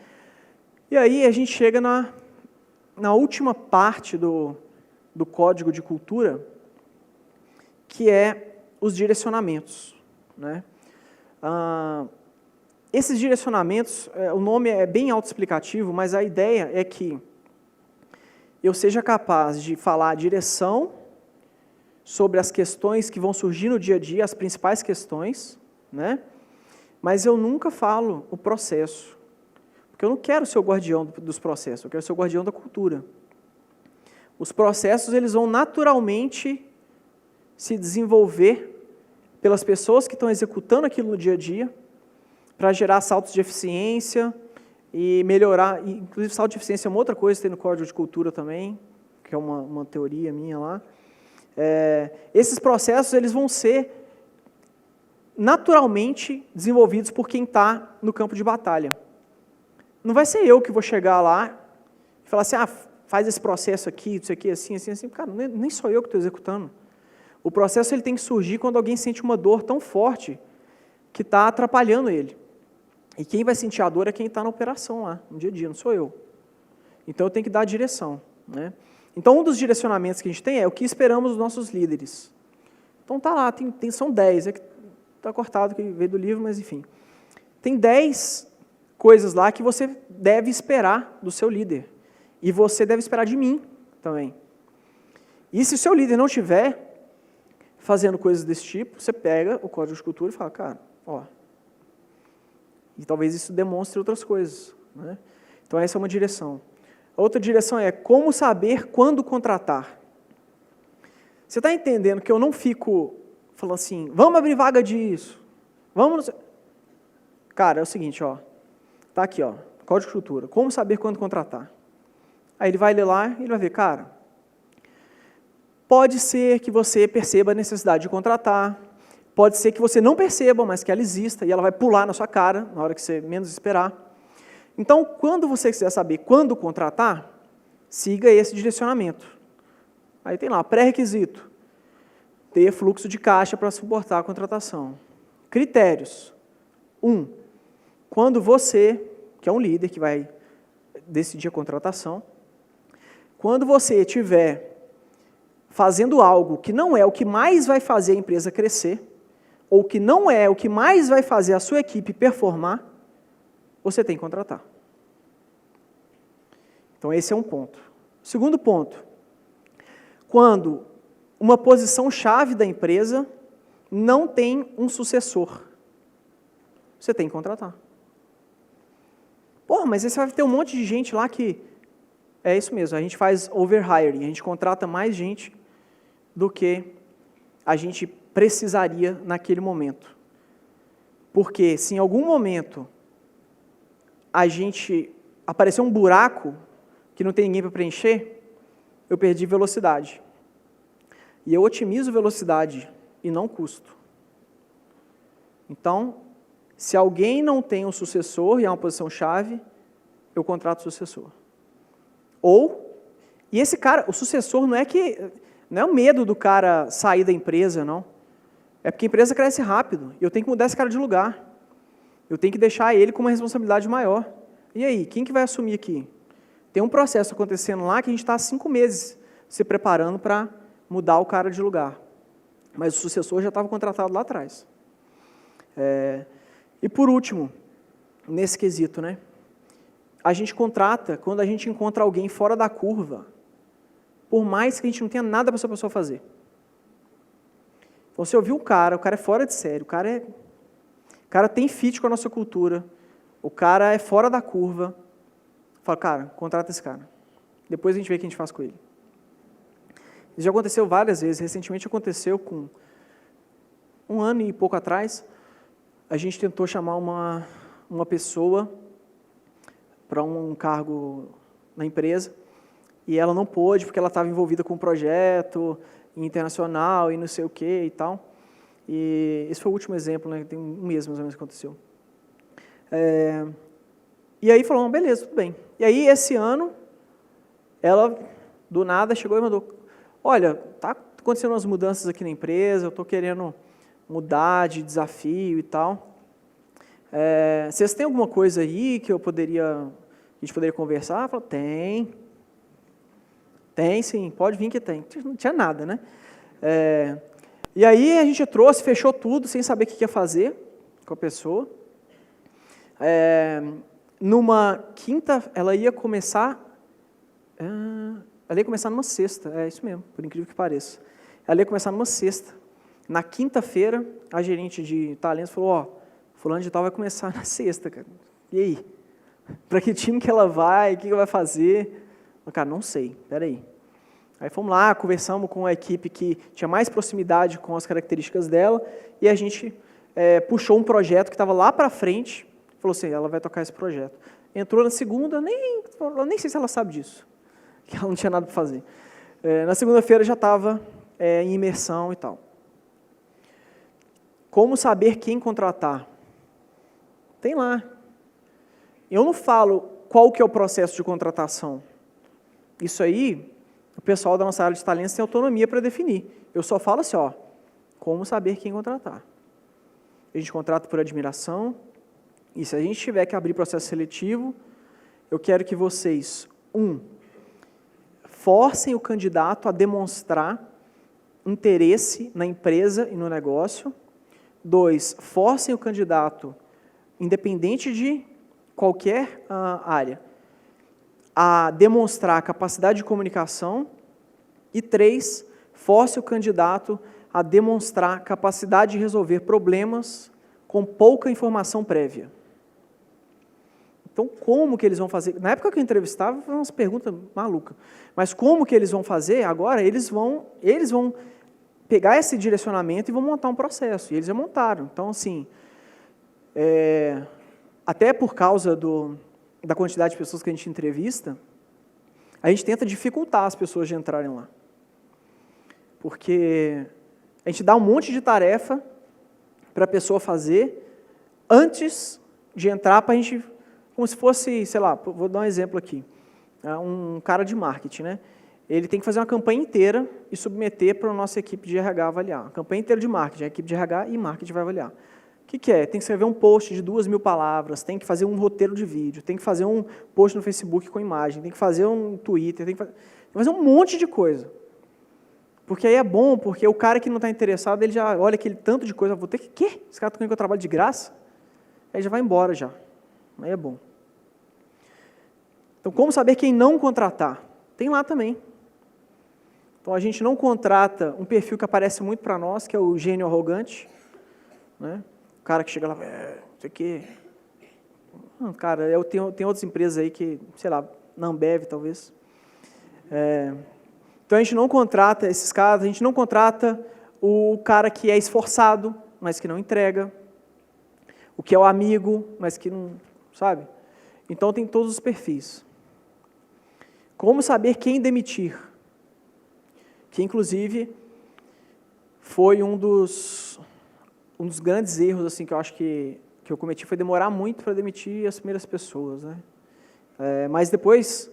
E aí a gente chega na última parte do código de cultura, que é os direcionamentos, né? Esses direcionamentos, o nome é bem autoexplicativo, mas a ideia é que eu seja capaz de falar a direção sobre as questões que vão surgir no dia a dia, as principais questões, né? Mas eu nunca falo o processo, porque eu não quero ser o guardião dos processos, eu quero ser o guardião da cultura. Os processos, eles vão naturalmente se desenvolver pelas pessoas que estão executando aquilo no dia a dia, para gerar saltos de eficiência e melhorar, inclusive salto de eficiência é uma outra coisa que tem no código de cultura também, que é uma teoria minha lá. Esses processos, eles vão ser naturalmente desenvolvidos por quem está no campo de batalha. Não vai ser eu que vou chegar lá e falar assim, faz esse processo aqui, isso aqui, assim, assim, assim. Cara, nem sou eu que estou executando. O processo ele tem que surgir quando alguém sente uma dor tão forte que está atrapalhando ele. E quem vai sentir a dor é quem está na operação lá, no dia a dia, não sou eu. Então, eu tenho que dar a direção, né? Então, um dos direcionamentos que a gente tem é o que esperamos dos nossos líderes. Então, tá lá, são 10, está cortado, que veio do livro, mas enfim. Tem 10 coisas lá que você deve esperar do seu líder. E você deve esperar de mim também. E se o seu líder não estiver fazendo coisas desse tipo, você pega o código de cultura e fala, cara, ó. E talvez isso demonstre outras coisas, né? Então, essa é uma direção. A outra direção é como saber quando contratar. Você está entendendo que eu não fico falando assim, vamos abrir vaga disso, vamos... Cara, é o seguinte, ó, tá aqui, ó, código de cultura, como saber quando contratar. Aí ele vai ler lá e ele vai ver, cara, pode ser que você perceba a necessidade de contratar, pode ser que você não perceba, mas que ela exista e ela vai pular na sua cara na hora que você menos esperar. Então, quando você quiser saber quando contratar, siga esse direcionamento. Aí tem lá, pré-requisito, ter fluxo de caixa para suportar a contratação. Critérios. 1. Quando você, que é um líder que vai decidir a contratação, quando você estiver fazendo algo que não é o que mais vai fazer a empresa crescer, ou que não é o que mais vai fazer a sua equipe performar, você tem que contratar. Então, esse é um ponto. Segundo ponto, quando uma posição-chave da empresa não tem um sucessor, você tem que contratar. Porra, mas aí você vai ter um monte de gente lá que... É isso mesmo, a gente faz overhiring, a gente contrata mais gente do que a gente precisaria naquele momento. Porque se em algum momento a gente aparecer um buraco que não tem ninguém para preencher, eu perdi velocidade. E eu otimizo velocidade e não custo. Então, se alguém não tem um sucessor e é uma posição-chave, eu contrato o sucessor. E esse cara, o sucessor não é o medo do cara sair da empresa, não. É porque a empresa cresce rápido e eu tenho que mudar esse cara de lugar. Eu tenho que deixar ele com uma responsabilidade maior. E aí, quem que vai assumir aqui? Tem um processo acontecendo lá que a gente está há 5 meses se preparando para mudar o cara de lugar. Mas o sucessor já estava contratado lá atrás. E por último, nesse quesito, né? A gente contrata quando a gente encontra alguém fora da curva, por mais que a gente não tenha nada para essa pessoa fazer. Então, você ouviu o cara é fora de série, o cara tem fit com a nossa cultura, o cara é fora da curva, fala, cara, contrata esse cara. Depois a gente vê o que a gente faz com ele. Isso já aconteceu várias vezes, recentemente aconteceu com 1 ano e pouco atrás, a gente tentou chamar uma pessoa para um cargo na empresa, e ela não pôde, porque ela estava envolvida com um projeto internacional e não sei o que e tal. E esse foi o último exemplo, né? Tem 1 mês mais ou menos que aconteceu. E aí falou, beleza, tudo bem. E aí esse ano, ela do nada chegou e mandou, olha, tá acontecendo umas mudanças aqui na empresa, eu estou querendo mudar de desafio e tal. Vocês têm alguma coisa aí que a gente poderia conversar? Ela falou, tem sim, pode vir que tem. Não tinha nada, né? E aí a gente trouxe, fechou tudo, sem saber o que ia fazer com a pessoa. Numa quinta, ela ia começar numa sexta, é isso mesmo, por incrível que pareça. Ela ia começar numa sexta. Na quinta-feira, a gerente de talentos falou, fulano de tal vai começar na sexta, cara. E aí? Para que time que ela vai? O que ela vai fazer? Cara, não sei, peraí. Aí fomos lá, conversamos com a equipe que tinha mais proximidade com as características dela, e a gente puxou um projeto que estava lá para frente, falou assim, ela vai tocar esse projeto. Entrou na segunda, nem sei se ela sabe disso, que ela não tinha nada para fazer. Na segunda-feira já estava em imersão e tal. Como saber quem contratar? Tem lá. Eu não falo qual que é o processo de contratação. Isso aí, o pessoal da nossa área de talentos tem autonomia para definir. Eu só falo assim, como saber quem contratar. A gente contrata por admiração, e se a gente tiver que abrir processo seletivo, eu quero que vocês, forcem o candidato a demonstrar interesse na empresa e no negócio. 2, forcem o candidato, independente de qualquer área, a demonstrar capacidade de comunicação. E 3, force o candidato a demonstrar capacidade de resolver problemas com pouca informação prévia. Então, como que eles vão fazer? Na época que eu entrevistava, foram umas perguntas malucas. Mas como que eles vão fazer? Agora, eles vão pegar esse direcionamento e vão montar um processo. E eles já montaram. Então, assim, até por causa da quantidade de pessoas que a gente entrevista, a gente tenta dificultar as pessoas de entrarem lá. Porque a gente dá um monte de tarefa para a pessoa fazer antes de entrar, para a gente, como se fosse, sei lá, vou dar um exemplo aqui, um cara de marketing, né? Ele tem que fazer uma campanha inteira e submeter para a nossa equipe de RH avaliar. A campanha inteira de marketing, a equipe de RH e marketing vai avaliar. O que é? Tem que escrever um post de 2.000 palavras, tem que fazer um roteiro de vídeo, tem que fazer um post no Facebook com imagem, tem que fazer um Twitter, tem que fazer um monte de coisa. Porque aí é bom, porque o cara que não está interessado, ele já olha aquele tanto de coisa, vou ter que, quê? Esse cara está querendo que eu trabalhe de graça? Aí já vai embora já. Aí é bom. Então, como saber quem não contratar? Tem lá também. Então, a gente não contrata um perfil que aparece muito para nós, que é o gênio arrogante, né? O cara que chega lá, não sei o quê. Cara, eu tenho outras empresas aí que, sei lá, na Ambev, talvez. Então, a gente não contrata esses caras, a gente não contrata o cara que é esforçado, mas que não entrega, o que é o amigo, mas que não, sabe? Então, tem todos os perfis. Como saber quem demitir? Que, inclusive, foi um dos grandes erros assim, que eu acho que eu cometi, foi demorar muito para demitir as primeiras pessoas, né? Mas depois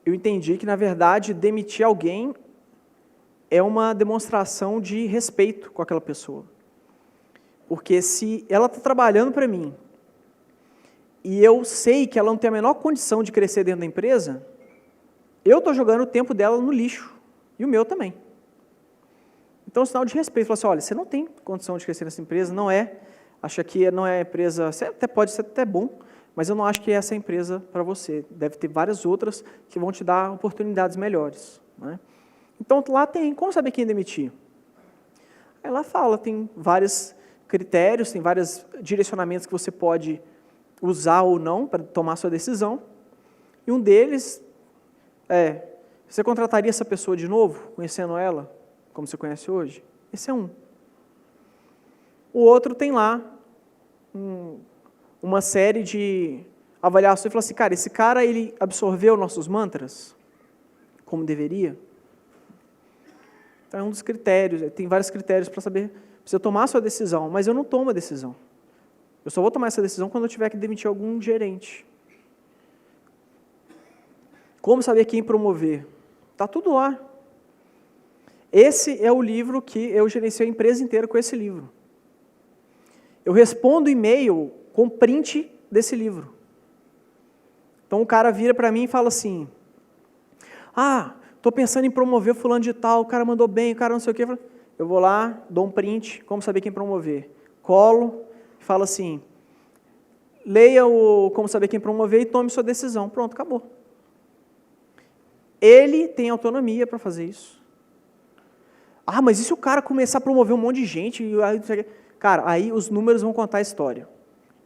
eu entendi que, na verdade, demitir alguém é uma demonstração de respeito com aquela pessoa. Porque se ela está trabalhando para mim e eu sei que ela não tem a menor condição de crescer dentro da empresa, eu estou jogando o tempo dela no lixo, e o meu também. Então, é um sinal de respeito. Falar assim, olha, você não tem condição de crescer nessa empresa, acha que não é a empresa, pode ser até bom, mas eu não acho que essa é a empresa para você. Deve ter várias outras que vão te dar oportunidades melhores, né? Então, lá tem, como saber quem demitir? Aí lá fala, tem vários critérios, tem vários direcionamentos que você pode usar ou não para tomar sua decisão, e um deles você contrataria essa pessoa de novo, conhecendo ela, como você conhece hoje? Esse é um. O outro tem lá uma série de avaliações e fala assim, cara, esse cara ele absorveu nossos mantras como deveria? Então é um dos critérios, tem vários critérios para saber, precisa tomar a sua decisão, mas eu não tomo a decisão. Eu só vou tomar essa decisão quando eu tiver que demitir algum gerente. Como saber quem promover? Está tudo lá. Esse é o livro que eu gerenciei a empresa inteira com esse livro. Eu respondo e-mail com print desse livro. Então o cara vira para mim e fala assim, estou pensando em promover fulano de tal, o cara mandou bem, o cara não sei o quê. Eu vou lá, dou um print, como saber quem promover. Colo, falo assim, leia o como saber quem promover e tome sua decisão. Pronto, acabou. Ele tem autonomia para fazer isso. Mas e se o cara começar a promover um monte de gente? Cara, aí os números vão contar a história.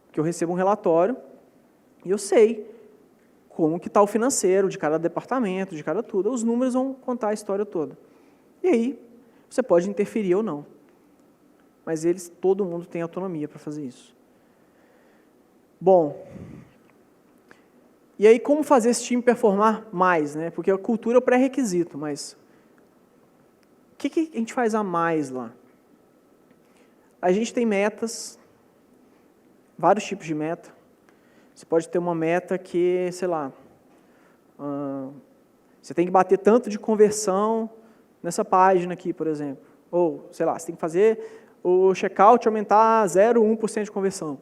Porque eu recebo um relatório e eu sei como que está o financeiro de cada departamento, de cada tudo. Os números vão contar a história toda. E aí, você pode interferir ou não. Mas todo mundo tem autonomia para fazer isso. Bom, e aí como fazer esse time performar mais, né? Porque a cultura é o pré-requisito, mas o que a gente faz a mais lá? A gente tem metas, vários tipos de meta. Você pode ter uma meta que, sei lá, você tem que bater tanto de conversão nessa página aqui, por exemplo. Ou, sei lá, você tem que fazer o checkout aumentar 0,1% de conversão.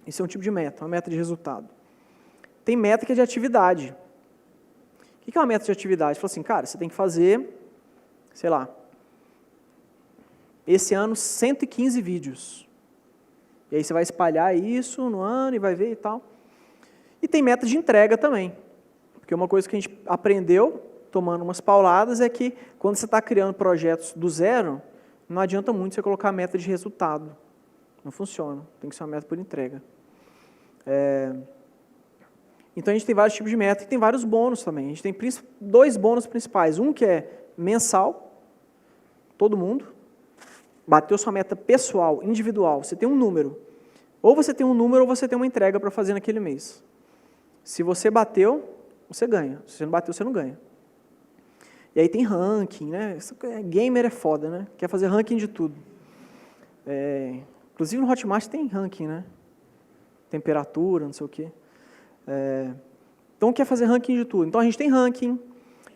Isso é um tipo de meta, uma meta de resultado. Tem meta que é de atividade. O que é uma meta de atividade? Fala assim, cara, você tem que fazer, sei lá, esse ano 115 vídeos. E aí você vai espalhar isso no ano e vai ver e tal. E tem meta de entrega também. Porque uma coisa que a gente aprendeu, tomando umas pauladas, é que quando você está criando projetos do zero, não adianta muito você colocar meta de resultado. Não funciona. Tem que ser uma meta por entrega. Então a gente tem vários tipos de meta e tem vários bônus também. A gente tem 2 bônus principais. Um que é mensal, todo mundo. Bateu sua meta pessoal, individual, você tem um número. Ou você tem um número ou você tem uma entrega para fazer naquele mês. Se você bateu, você ganha. Se você não bateu, você não ganha. E aí tem ranking, né? Gamer é foda, né? Quer fazer ranking de tudo. Inclusive no Hotmart tem ranking, né? Temperatura, não sei o quê. Então quer fazer ranking de tudo. Então a gente tem ranking,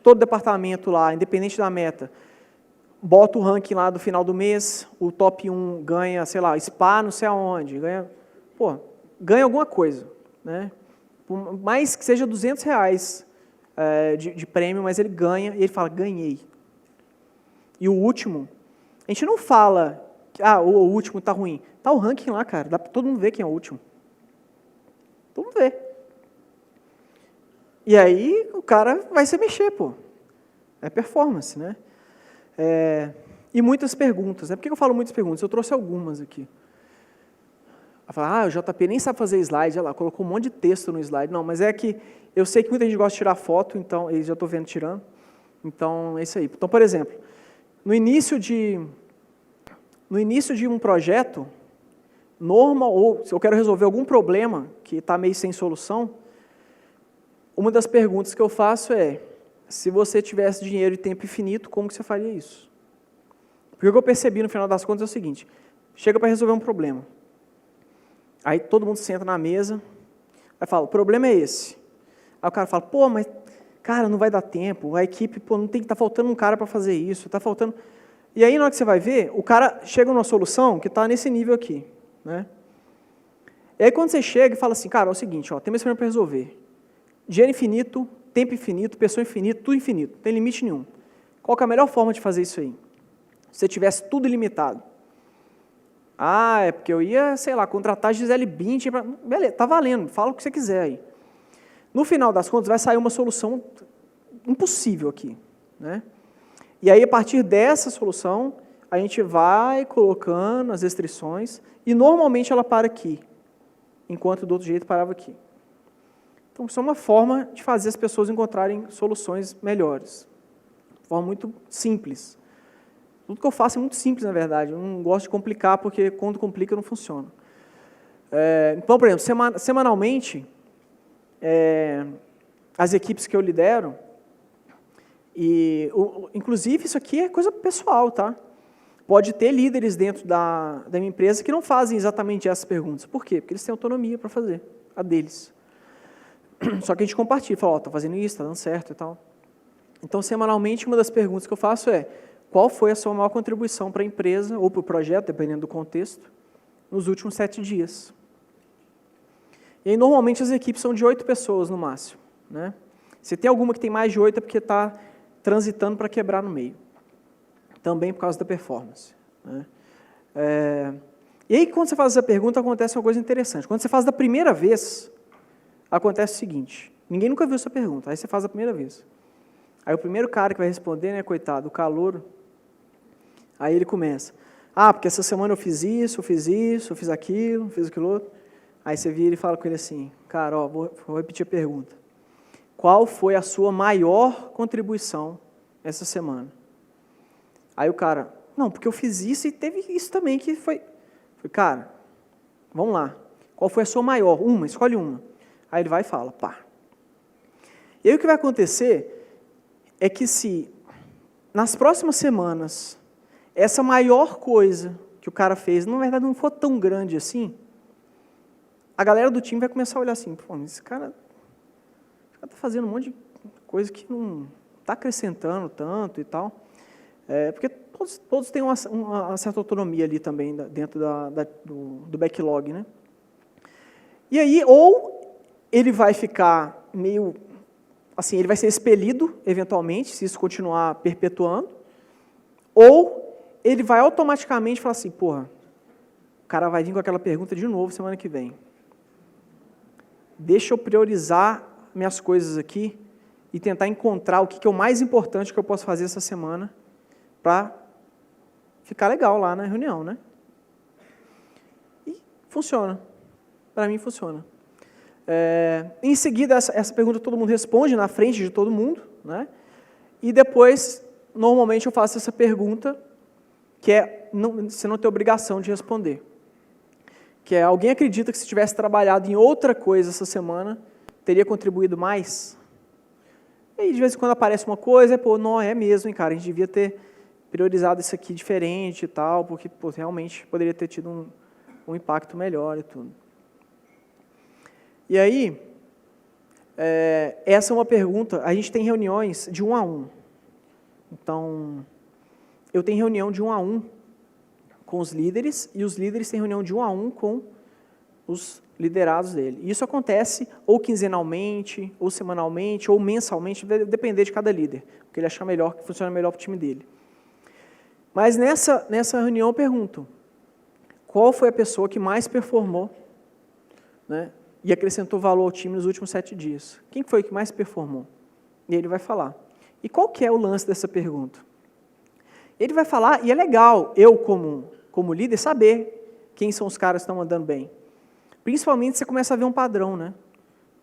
todo departamento lá, independente da meta, bota o ranking lá do final do mês, o top 1 ganha, sei lá, spa não sei aonde, ganha alguma coisa, né? Por mais que seja R$200 de prêmio, mas ele ganha, e ele fala, ganhei. E o último, a gente não fala, o último está ruim, está o ranking lá, cara, dá para todo mundo ver quem é o último. Todo mundo vê. E aí o cara vai se mexer, é performance, né? E muitas perguntas, né? Por que eu falo muitas perguntas? Eu trouxe algumas aqui. O JP nem sabe fazer slide, olha lá, colocou um monte de texto no slide. Não, mas é que eu sei que muita gente gosta de tirar foto, então, eu já estou vendo tirando. Então, é isso aí. Então, por exemplo, no início de um projeto, normal, ou se eu quero resolver algum problema que está meio sem solução, uma das perguntas que eu faço é, se você tivesse dinheiro e tempo infinito, como que você faria isso? Porque o que eu percebi no final das contas é o seguinte, chega para resolver um problema. Aí todo mundo senta na mesa, aí fala, o problema é esse. Aí o cara fala, pô, mas, cara, não vai dar tempo, a equipe, pô, não tem que tá faltando um cara para fazer isso, tá faltando... E aí, na hora que você vai ver, o cara chega numa solução que está nesse nível aqui, né? E aí, quando você chega e fala assim, cara, é o seguinte, ó, tem esse problema para resolver. Dinheiro infinito, tempo infinito, pessoa infinita, tudo infinito, não tem limite nenhum. Qual que é a melhor forma de fazer isso aí? Se você tivesse tudo ilimitado. Ah, é porque eu ia, sei lá, contratar a Gisele Bündchen, beleza, tá valendo, fala o que você quiser aí. No final das contas, vai sair uma solução impossível aqui, né? E aí, a partir dessa solução, a gente vai colocando as restrições e, normalmente, ela para aqui, enquanto do outro jeito parava aqui. Então, isso é uma forma de fazer as pessoas encontrarem soluções melhores. De forma muito simples. Tudo que eu faço é muito simples, na verdade. Eu não gosto de complicar, porque quando complica, não funciona. Então, por exemplo, semanalmente, as equipes que eu lidero, inclusive isso aqui é coisa pessoal, tá? Pode ter líderes dentro da minha empresa que não fazem exatamente essas perguntas. Por quê? Porque eles têm autonomia para fazer, a deles. Só que a gente compartilha, fala, ó, tá fazendo isso, tá dando certo e tal. Então, semanalmente, uma das perguntas que eu faço é, qual foi a sua maior contribuição para a empresa ou para o projeto, dependendo do contexto, nos últimos 7 dias? E aí, normalmente, as equipes são de 8 pessoas no máximo, né? Se tem alguma que tem mais de 8 é porque está transitando para quebrar no meio. Também por causa da performance, né? E aí, quando você faz essa pergunta, acontece uma coisa interessante. Quando você faz da primeira vez, acontece o seguinte, ninguém nunca viu essa pergunta, aí você faz a primeira vez. Aí o primeiro cara que vai responder, né, coitado, o calouro, aí ele começa, porque essa semana eu fiz isso, eu fiz aquilo outro. Aí você vira e fala com ele assim, cara, ó, vou repetir a pergunta. Qual foi a sua maior contribuição essa semana? Aí o cara, não, porque eu fiz isso e teve isso também que foi... Cara, vamos lá. Qual foi a sua maior? Uma, escolhe uma. Aí ele vai e fala, pá. E aí o que vai acontecer é que se nas próximas semanas essa maior coisa que o cara fez, na verdade não for tão grande assim, a galera do time vai começar a olhar assim, pô, esse cara está fazendo um monte de coisa que não está acrescentando tanto e tal. Porque todos têm uma certa autonomia ali também dentro do backlog, né? E aí, ou ele vai ficar meio, assim, ele vai ser expelido, eventualmente, se isso continuar perpetuando, ou ele vai automaticamente falar assim, porra, o cara vai vir com aquela pergunta de novo semana que vem. Deixa eu priorizar minhas coisas aqui e tentar encontrar o que é o mais importante que eu posso fazer essa semana para ficar legal lá na reunião, né? E funciona. Para mim, funciona. Em seguida, essa pergunta todo mundo responde na frente de todo mundo, né? E depois, normalmente, eu faço essa pergunta, que você não tem obrigação de responder. Que é, alguém acredita que se tivesse trabalhado em outra coisa essa semana, teria contribuído mais? E aí, de vez em quando aparece uma coisa, pô, não, é mesmo, hein, cara, a gente devia ter priorizado isso aqui diferente e tal, porque pô, realmente poderia ter tido um impacto melhor e tudo. E aí, essa é uma pergunta, a gente tem reuniões de 1 a 1. Então, eu tenho reunião de 1 a 1 com os líderes, e os líderes têm reunião de 1 a 1 com os liderados dele. E isso acontece ou quinzenalmente, ou semanalmente, ou mensalmente, vai depender de cada líder, porque ele achar melhor, que funciona melhor para o time dele. Mas nessa reunião eu pergunto, qual foi a pessoa que mais performou, né, e acrescentou valor ao time nos últimos 7 dias? Quem foi que mais performou? E ele vai falar. E qual que é o lance dessa pergunta? Ele vai falar, e é legal eu, como líder, saber quem são os caras que estão andando bem. Principalmente você começa a ver um padrão, né?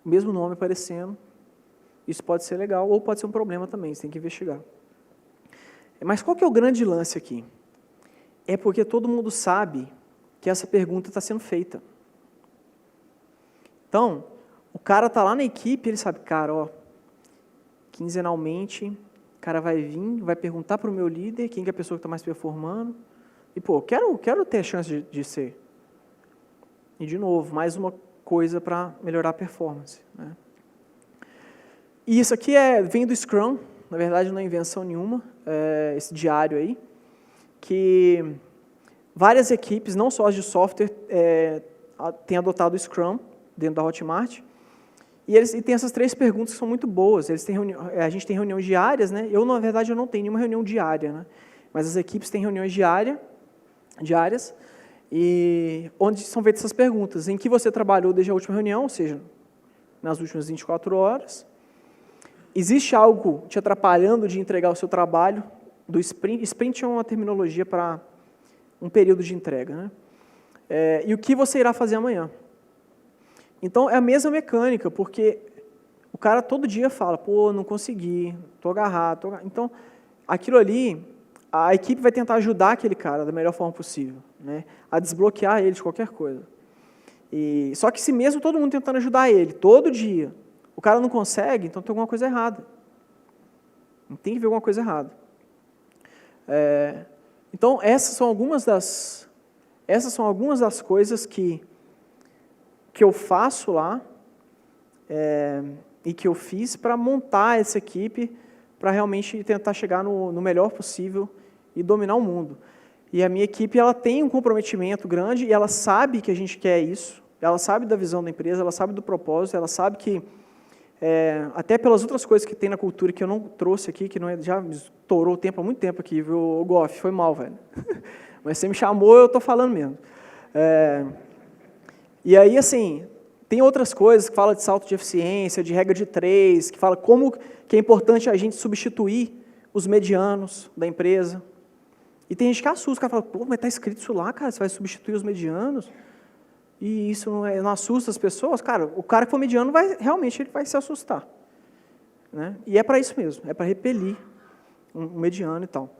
O mesmo nome aparecendo. Isso pode ser legal ou pode ser um problema também, você tem que investigar. Mas qual que é o grande lance aqui? É porque todo mundo sabe que essa pergunta está sendo feita. Então, o cara está lá na equipe, ele sabe, cara, ó, quinzenalmente O cara vai vir, vai perguntar para o meu líder quem que é a pessoa que está mais performando. E, pô, quero ter a chance de ser. E, de novo, mais uma coisa para melhorar a performance, né? E isso aqui vem do Scrum, na verdade não é invenção nenhuma, esse diário aí, que várias equipes, não só as de software, têm adotado o Scrum dentro da Hotmart, e tem essas 3 perguntas que são muito boas. A gente tem reuniões diárias, né? Na verdade, eu não tenho nenhuma reunião diária, né? Mas as equipes têm reuniões diárias, e onde são feitas essas perguntas. Em que você trabalhou desde a última reunião, ou seja, nas últimas 24 horas? Existe algo te atrapalhando de entregar o seu trabalho do sprint? Sprint é uma terminologia para um período de entrega, né? E o que você irá fazer amanhã? Então, é a mesma mecânica, porque o cara todo dia fala, pô, não consegui, estou agarrado. Então, aquilo ali, a equipe vai tentar ajudar aquele cara da melhor forma possível, né? A desbloquear ele de qualquer coisa. Só que se mesmo todo mundo tentando ajudar ele, todo dia, o cara não consegue, então tem alguma coisa errada. Tem que ver alguma coisa errada. Então, essas são algumas das coisas que eu faço lá e que eu fiz para montar essa equipe, para realmente tentar chegar no melhor possível e dominar o mundo. E a minha equipe ela tem um comprometimento grande e ela sabe que a gente quer isso, ela sabe da visão da empresa, ela sabe do propósito, ela sabe que, até pelas outras coisas que tem na cultura que eu não trouxe aqui, que já estourou o tempo há muito tempo aqui, viu, o Goff, foi mal, velho. Mas você me chamou, eu estou falando mesmo. E aí, assim, tem outras coisas que falam de salto de eficiência, de regra de 3, que fala como que é importante a gente substituir os medianos da empresa. E tem gente que assusta, o cara fala, pô, mas está escrito isso lá, cara, você vai substituir os medianos? E isso não assusta as pessoas? Cara, o cara que for mediano, realmente ele vai se assustar, né? E é para isso mesmo, é para repelir um mediano e tal.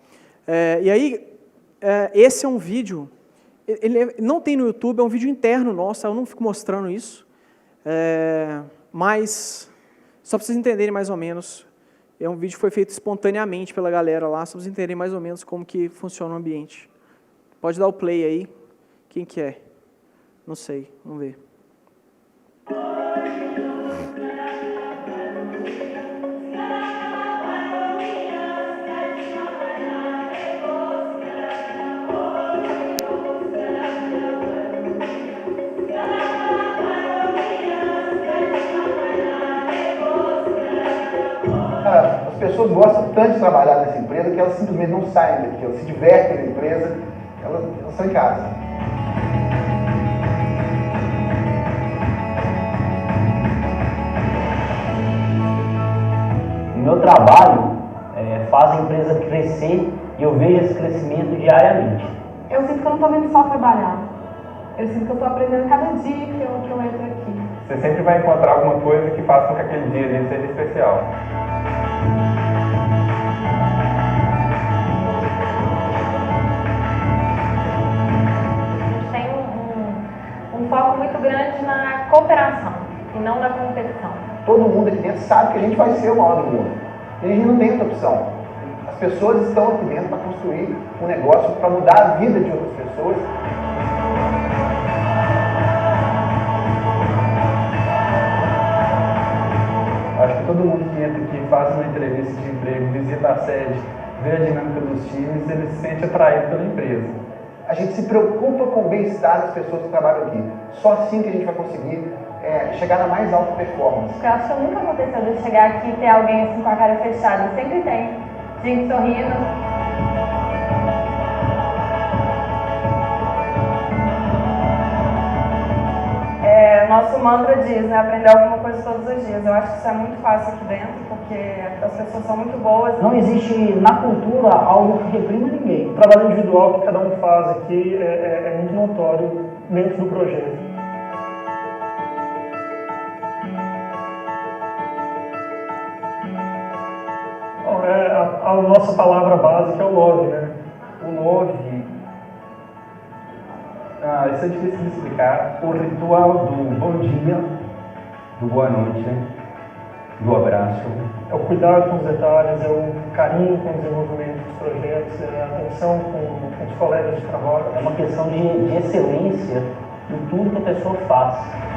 E aí, esse é um vídeo, ele não tem no YouTube, é um vídeo interno nosso, eu não fico mostrando isso, mas só para vocês entenderem mais ou menos, é um vídeo que foi feito espontaneamente pela galera lá, só para vocês entenderem mais ou menos como que funciona o ambiente. Pode dar o play aí, quem que é? Não sei, vamos ver. As pessoas gostam tanto de trabalhar nessa empresa que elas simplesmente não saem daqui, elas se divertem na empresa, elas estão em casa. O meu trabalho faz a empresa crescer e eu vejo esse crescimento diariamente. Eu sinto que eu não estou vindo só trabalhar. Eu sinto que eu estou aprendendo cada dia que eu entro aqui. Você sempre vai encontrar alguma coisa que faça com que aquele dia ali seja especial. A gente tem um foco muito grande na cooperação e não na competição. Todo mundo aqui dentro sabe que a gente vai ser o maior do mundo. E a gente não tem outra opção. As pessoas estão aqui dentro para construir um negócio, para mudar a vida de outras pessoas. Acho que todo mundo que entra aqui, faz uma entrevista de emprego, visita a sede, vê a dinâmica dos times, ele se sente atraído pela empresa. A gente se preocupa com o bem-estar das pessoas que trabalham aqui. Só assim que a gente vai conseguir chegar na mais alta performance. Eu acho que nunca aconteceu de chegar aqui e ter alguém assim com a cara fechada. Sempre tem gente sorrindo. Nosso mantra diz, né, aprender alguma coisa todos os dias. Eu acho que isso é muito fácil aqui dentro, porque as pessoas são muito boas. Não existe na cultura algo que reprima ninguém. O trabalho individual que cada um faz aqui é muito notório dentro do projeto. Bom, a nossa palavra básica é o love, né? O love, isso é difícil de explicar. O ritual do bom dia, do boa noite, né? do abraço. É o cuidado com os detalhes, é o carinho com o desenvolvimento dos projetos, é a atenção com os colegas de trabalho. É uma questão de excelência em tudo que a pessoa faz.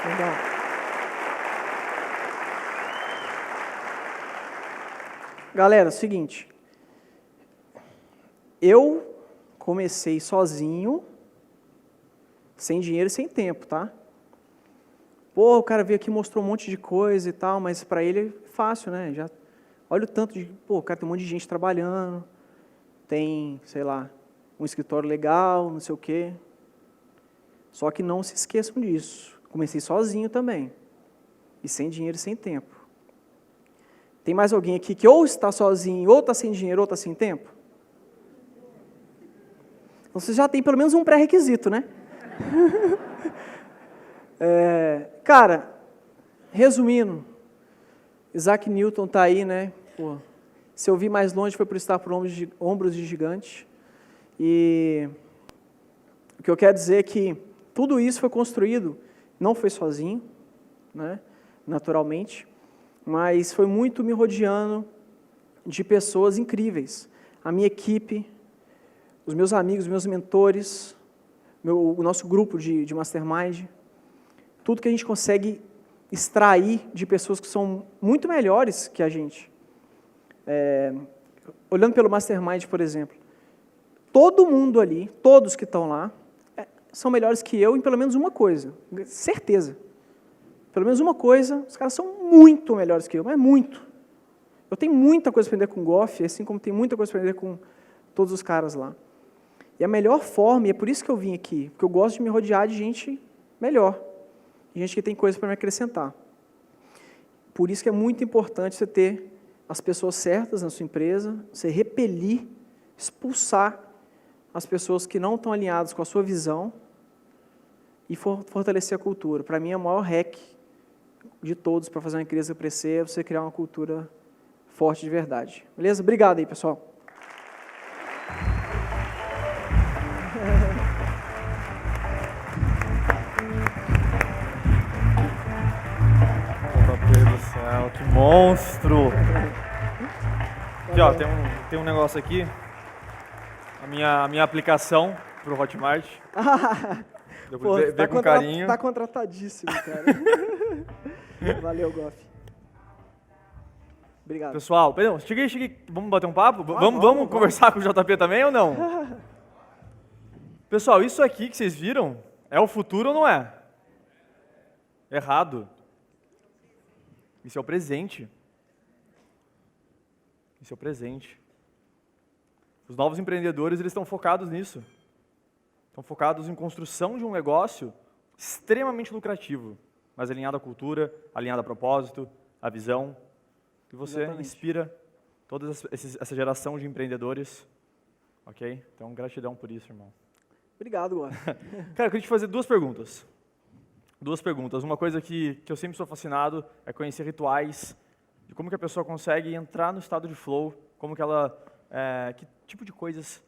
Legal. Galera, é o seguinte. Eu comecei sozinho, sem dinheiro e sem tempo, tá? Pô, o cara veio aqui e mostrou um monte de coisa e tal, mas para ele é fácil, né? Já olha o tanto de... Pô, o cara tem um monte de gente trabalhando, tem, sei lá, um escritório legal, não sei o quê. Só que não se esqueçam disso. Comecei sozinho também. E sem dinheiro e sem tempo. Tem mais alguém aqui que ou está sozinho, ou está sem dinheiro, ou está sem tempo? Então você já tem pelo menos um pré-requisito, né? Cara, resumindo, Isaac Newton está aí, né? Pô, se eu vi mais longe foi por estar por ombros de gigante. E o que eu quero dizer é que tudo isso foi construído, não foi sozinho, né? Naturalmente, mas foi muito me rodeando de pessoas incríveis. A minha equipe, os meus amigos, meus mentores, o nosso grupo de mastermind, tudo que a gente consegue extrair de pessoas que são muito melhores que a gente. Olhando pelo mastermind, por exemplo, todo mundo ali, todos que estão lá, são melhores que eu em pelo menos uma coisa, certeza. Pelo menos uma coisa, os caras são muito melhores que eu, mas muito. Eu tenho muita coisa a aprender com o Goff, assim como tem muita coisa a aprender com todos os caras lá. E a melhor forma, e é por isso que eu vim aqui, porque eu gosto de me rodear de gente melhor, de gente que tem coisa para me acrescentar. Por isso que é muito importante você ter as pessoas certas na sua empresa, você repelir, expulsar as pessoas que não estão alinhadas com a sua visão e fortalecer a cultura. Para mim, é o maior hack de todos para fazer uma empresa crescer, é você criar uma cultura forte de verdade. Beleza? Obrigado aí, pessoal. Meu Deus do céu, que monstro! Aqui, ó, tem um negócio aqui. A minha aplicação pro Hotmart. Pô, Vê com carinho. Tá contratadíssimo, cara. Valeu, Goff. Obrigado. Pessoal, perdão, cheguei. Vamos bater um papo? Vamos conversar com o JP também ou não? Pessoal, isso aqui que vocês viram é o futuro ou não é? Errado. Isso é o presente. Isso é o presente. Os novos empreendedores, eles estão focados nisso. Estão focados em construção de um negócio extremamente lucrativo, mas alinhado à cultura, alinhado a propósito, à visão. E você inspira toda essa geração de empreendedores. Ok? Então, gratidão por isso, irmão. Obrigado, Goff. Cara, eu queria te fazer duas perguntas. Duas perguntas. Uma coisa que eu sempre sou fascinado é conhecer rituais, de como que a pessoa consegue entrar no estado de flow, como que ela... que tipo de coisas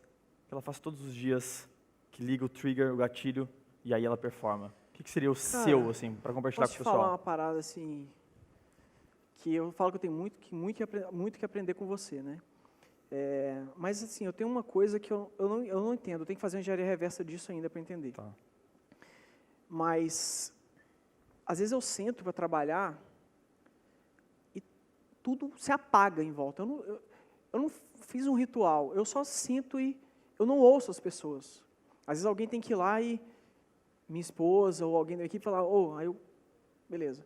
que ela faz todos os dias, que liga o trigger, o gatilho, e aí ela performa. O que seria o seu, assim, para compartilhar com o pessoal? Posso te falar uma parada, assim, que eu falo que eu tenho muito que aprender com você, né? Mas, assim, eu tenho uma coisa que eu não entendo, eu tenho que fazer uma engenharia reversa disso ainda para entender. Tá. Mas, às vezes eu sento para trabalhar e tudo se apaga em volta. Eu não fiz um ritual, eu só sinto e eu não ouço as pessoas. Às vezes alguém tem que ir lá e minha esposa ou alguém da equipe falar, aí eu, beleza.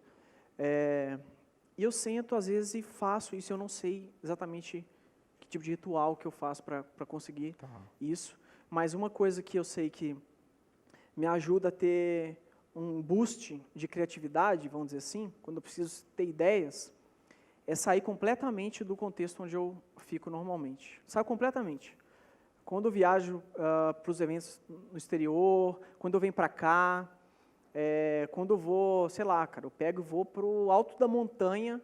E eu sento às vezes e faço isso, eu não sei exatamente que tipo de ritual que eu faço para conseguir isso, mas uma coisa que eu sei que me ajuda a ter um boost de criatividade, vamos dizer assim, quando eu preciso ter ideias, é sair completamente do contexto onde eu fico normalmente. Saio completamente. Quando eu viajo para os eventos no exterior, quando eu venho para cá, quando eu vou, sei lá, cara, eu pego e vou para o alto da montanha,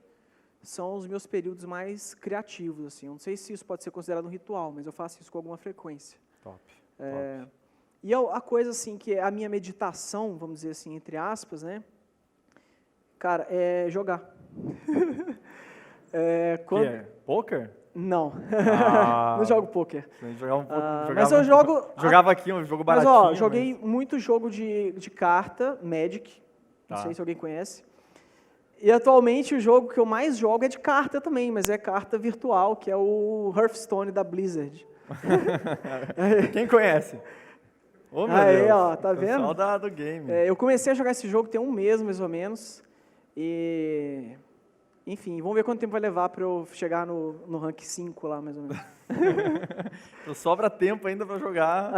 são os meus períodos mais criativos, assim. Eu não sei se isso pode ser considerado um ritual, mas eu faço isso com alguma frequência. Top. E a coisa, assim, que é a minha meditação, vamos dizer assim, entre aspas, né? Cara, é jogar. Que é? Poker? Não, Ah, não jogo pôquer. Mas eu jogo... Jogava aqui um jogo Mas, baratinho. joguei muito jogo de carta, Magic, não Tá. sei se alguém conhece. E, atualmente, o jogo que eu mais jogo é de carta também, mas é carta virtual, que é o Hearthstone da Blizzard. Quem conhece? Ô, meu Aí, Deus. ó, tá vendo? Pessoal do game. Eu comecei a jogar esse jogo tem um mês, mais ou menos, e... Enfim, vamos ver quanto tempo vai levar para eu chegar no rank 5 lá, mais ou menos. Então, sobra tempo ainda para jogar.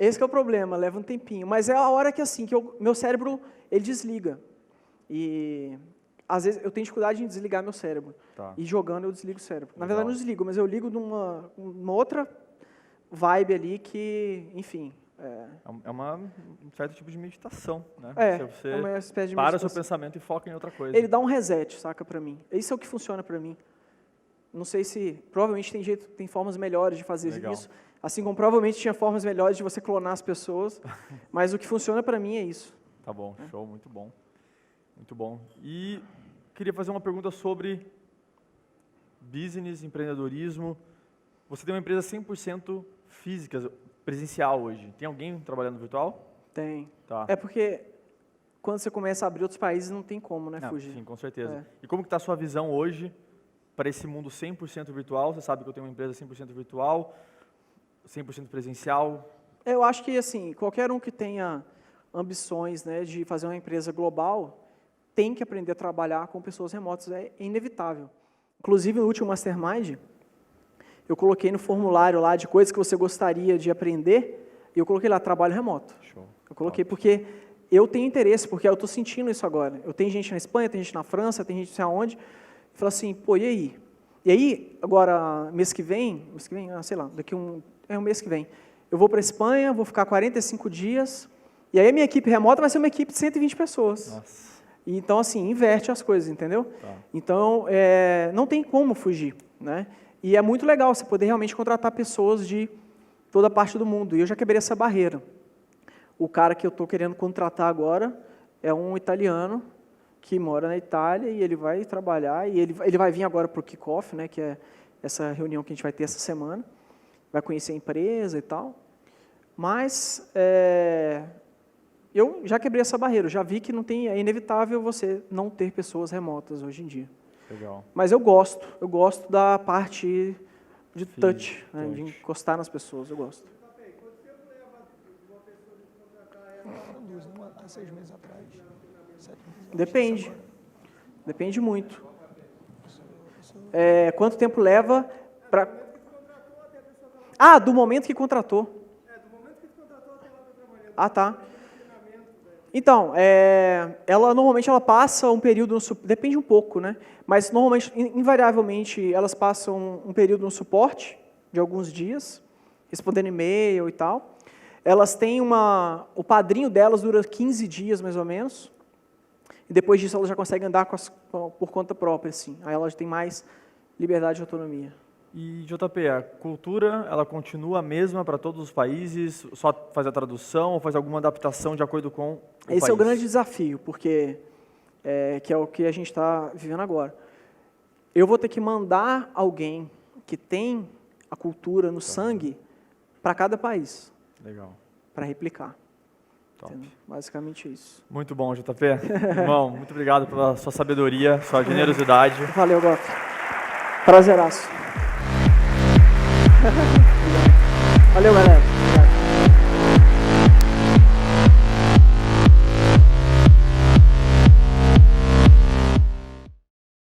Esse que é o problema, leva um tempinho. Mas é a hora que, assim, meu cérebro, ele desliga. E, às vezes, eu tenho dificuldade em desligar meu cérebro. Tá. E jogando, eu desligo o cérebro. Na Legal. verdade, eu não desligo, mas eu ligo numa outra vibe ali que, enfim... É um certo tipo de meditação, né? Você é uma espécie de para o seu meditação. pensamento e foca em outra coisa. Ele dá um reset, saca, pra mim. Isso é o que funciona pra mim. Não sei se... Provavelmente tem formas melhores de fazer Legal. isso. Assim como provavelmente tinha formas melhores de você clonar as pessoas. Mas o que funciona pra mim é isso. Tá bom, show, muito bom. Muito bom. E queria fazer uma pergunta sobre business, empreendedorismo. Você tem uma empresa 100% física, presencial hoje. Tem alguém trabalhando virtual? Tem. Tá. É porque quando você começa a abrir outros países, não tem como, né, fugir. Sim, com certeza. É. E como que está a sua visão hoje para esse mundo 100% virtual? Você sabe que eu tenho uma empresa 100% virtual, 100% presencial. Eu acho que, assim, qualquer um que tenha ambições, né, de fazer uma empresa global, tem que aprender a trabalhar com pessoas remotas. É inevitável. Inclusive, no último Mastermind, eu coloquei no formulário lá de coisas que você gostaria de aprender, e eu coloquei lá, trabalho remoto. Show. Eu coloquei porque eu tenho interesse, porque eu estou sentindo isso agora. Eu tenho gente na Espanha, tem gente na França, tem gente não sei aonde. Eu falo assim, pô, e aí? E aí, agora, mês que vem, sei lá, um mês que vem, eu vou para a Espanha, vou ficar 45 dias, e aí a minha equipe remota vai ser uma equipe de 120 pessoas. Nossa. E, então, assim, inverte as coisas, entendeu? Tá. Então, não tem como fugir, né? E é muito legal você poder realmente contratar pessoas de toda parte do mundo. E eu já quebrei essa barreira. O cara que eu estou querendo contratar agora é um italiano que mora na Itália e ele vai trabalhar e ele vai vir agora para o Kickoff, né, que é essa reunião que a gente vai ter essa semana. Vai conhecer a empresa e tal. Mas eu já quebrei essa barreira. Eu já vi que é inevitável você não ter pessoas remotas hoje em dia. Legal. Mas eu gosto da parte de touch, né, de encostar nas pessoas, eu gosto. Quanto tempo leva uma pessoa de contratar ela? Há 6 meses atrás. 7 meses. Depende muito. Quanto tempo leva para... do momento que contratou. Do momento que contratou até lá está trabalhando. Ah, tá. Então, normalmente ela passa um período, depende um pouco, né? Mas normalmente, invariavelmente, elas passam um período no suporte, de alguns dias, respondendo e-mail e tal. Elas têm o padrinho delas dura 15 dias, mais ou menos, e depois disso elas já conseguem andar por conta própria, assim. Aí elas têm mais liberdade e autonomia. E, JP, a cultura, ela continua a mesma para todos os países? Só faz a tradução ou faz alguma adaptação de acordo com o país? Esse é o grande desafio, porque que é o que a gente está vivendo agora. Eu vou ter que mandar alguém que tem a cultura no sangue para cada país. Legal. Para replicar. Top. Basicamente isso. Muito bom, JP. Irmão, muito obrigado pela sua sabedoria, sua generosidade. Valeu, Goff. Prazeraço. Valeu, galera.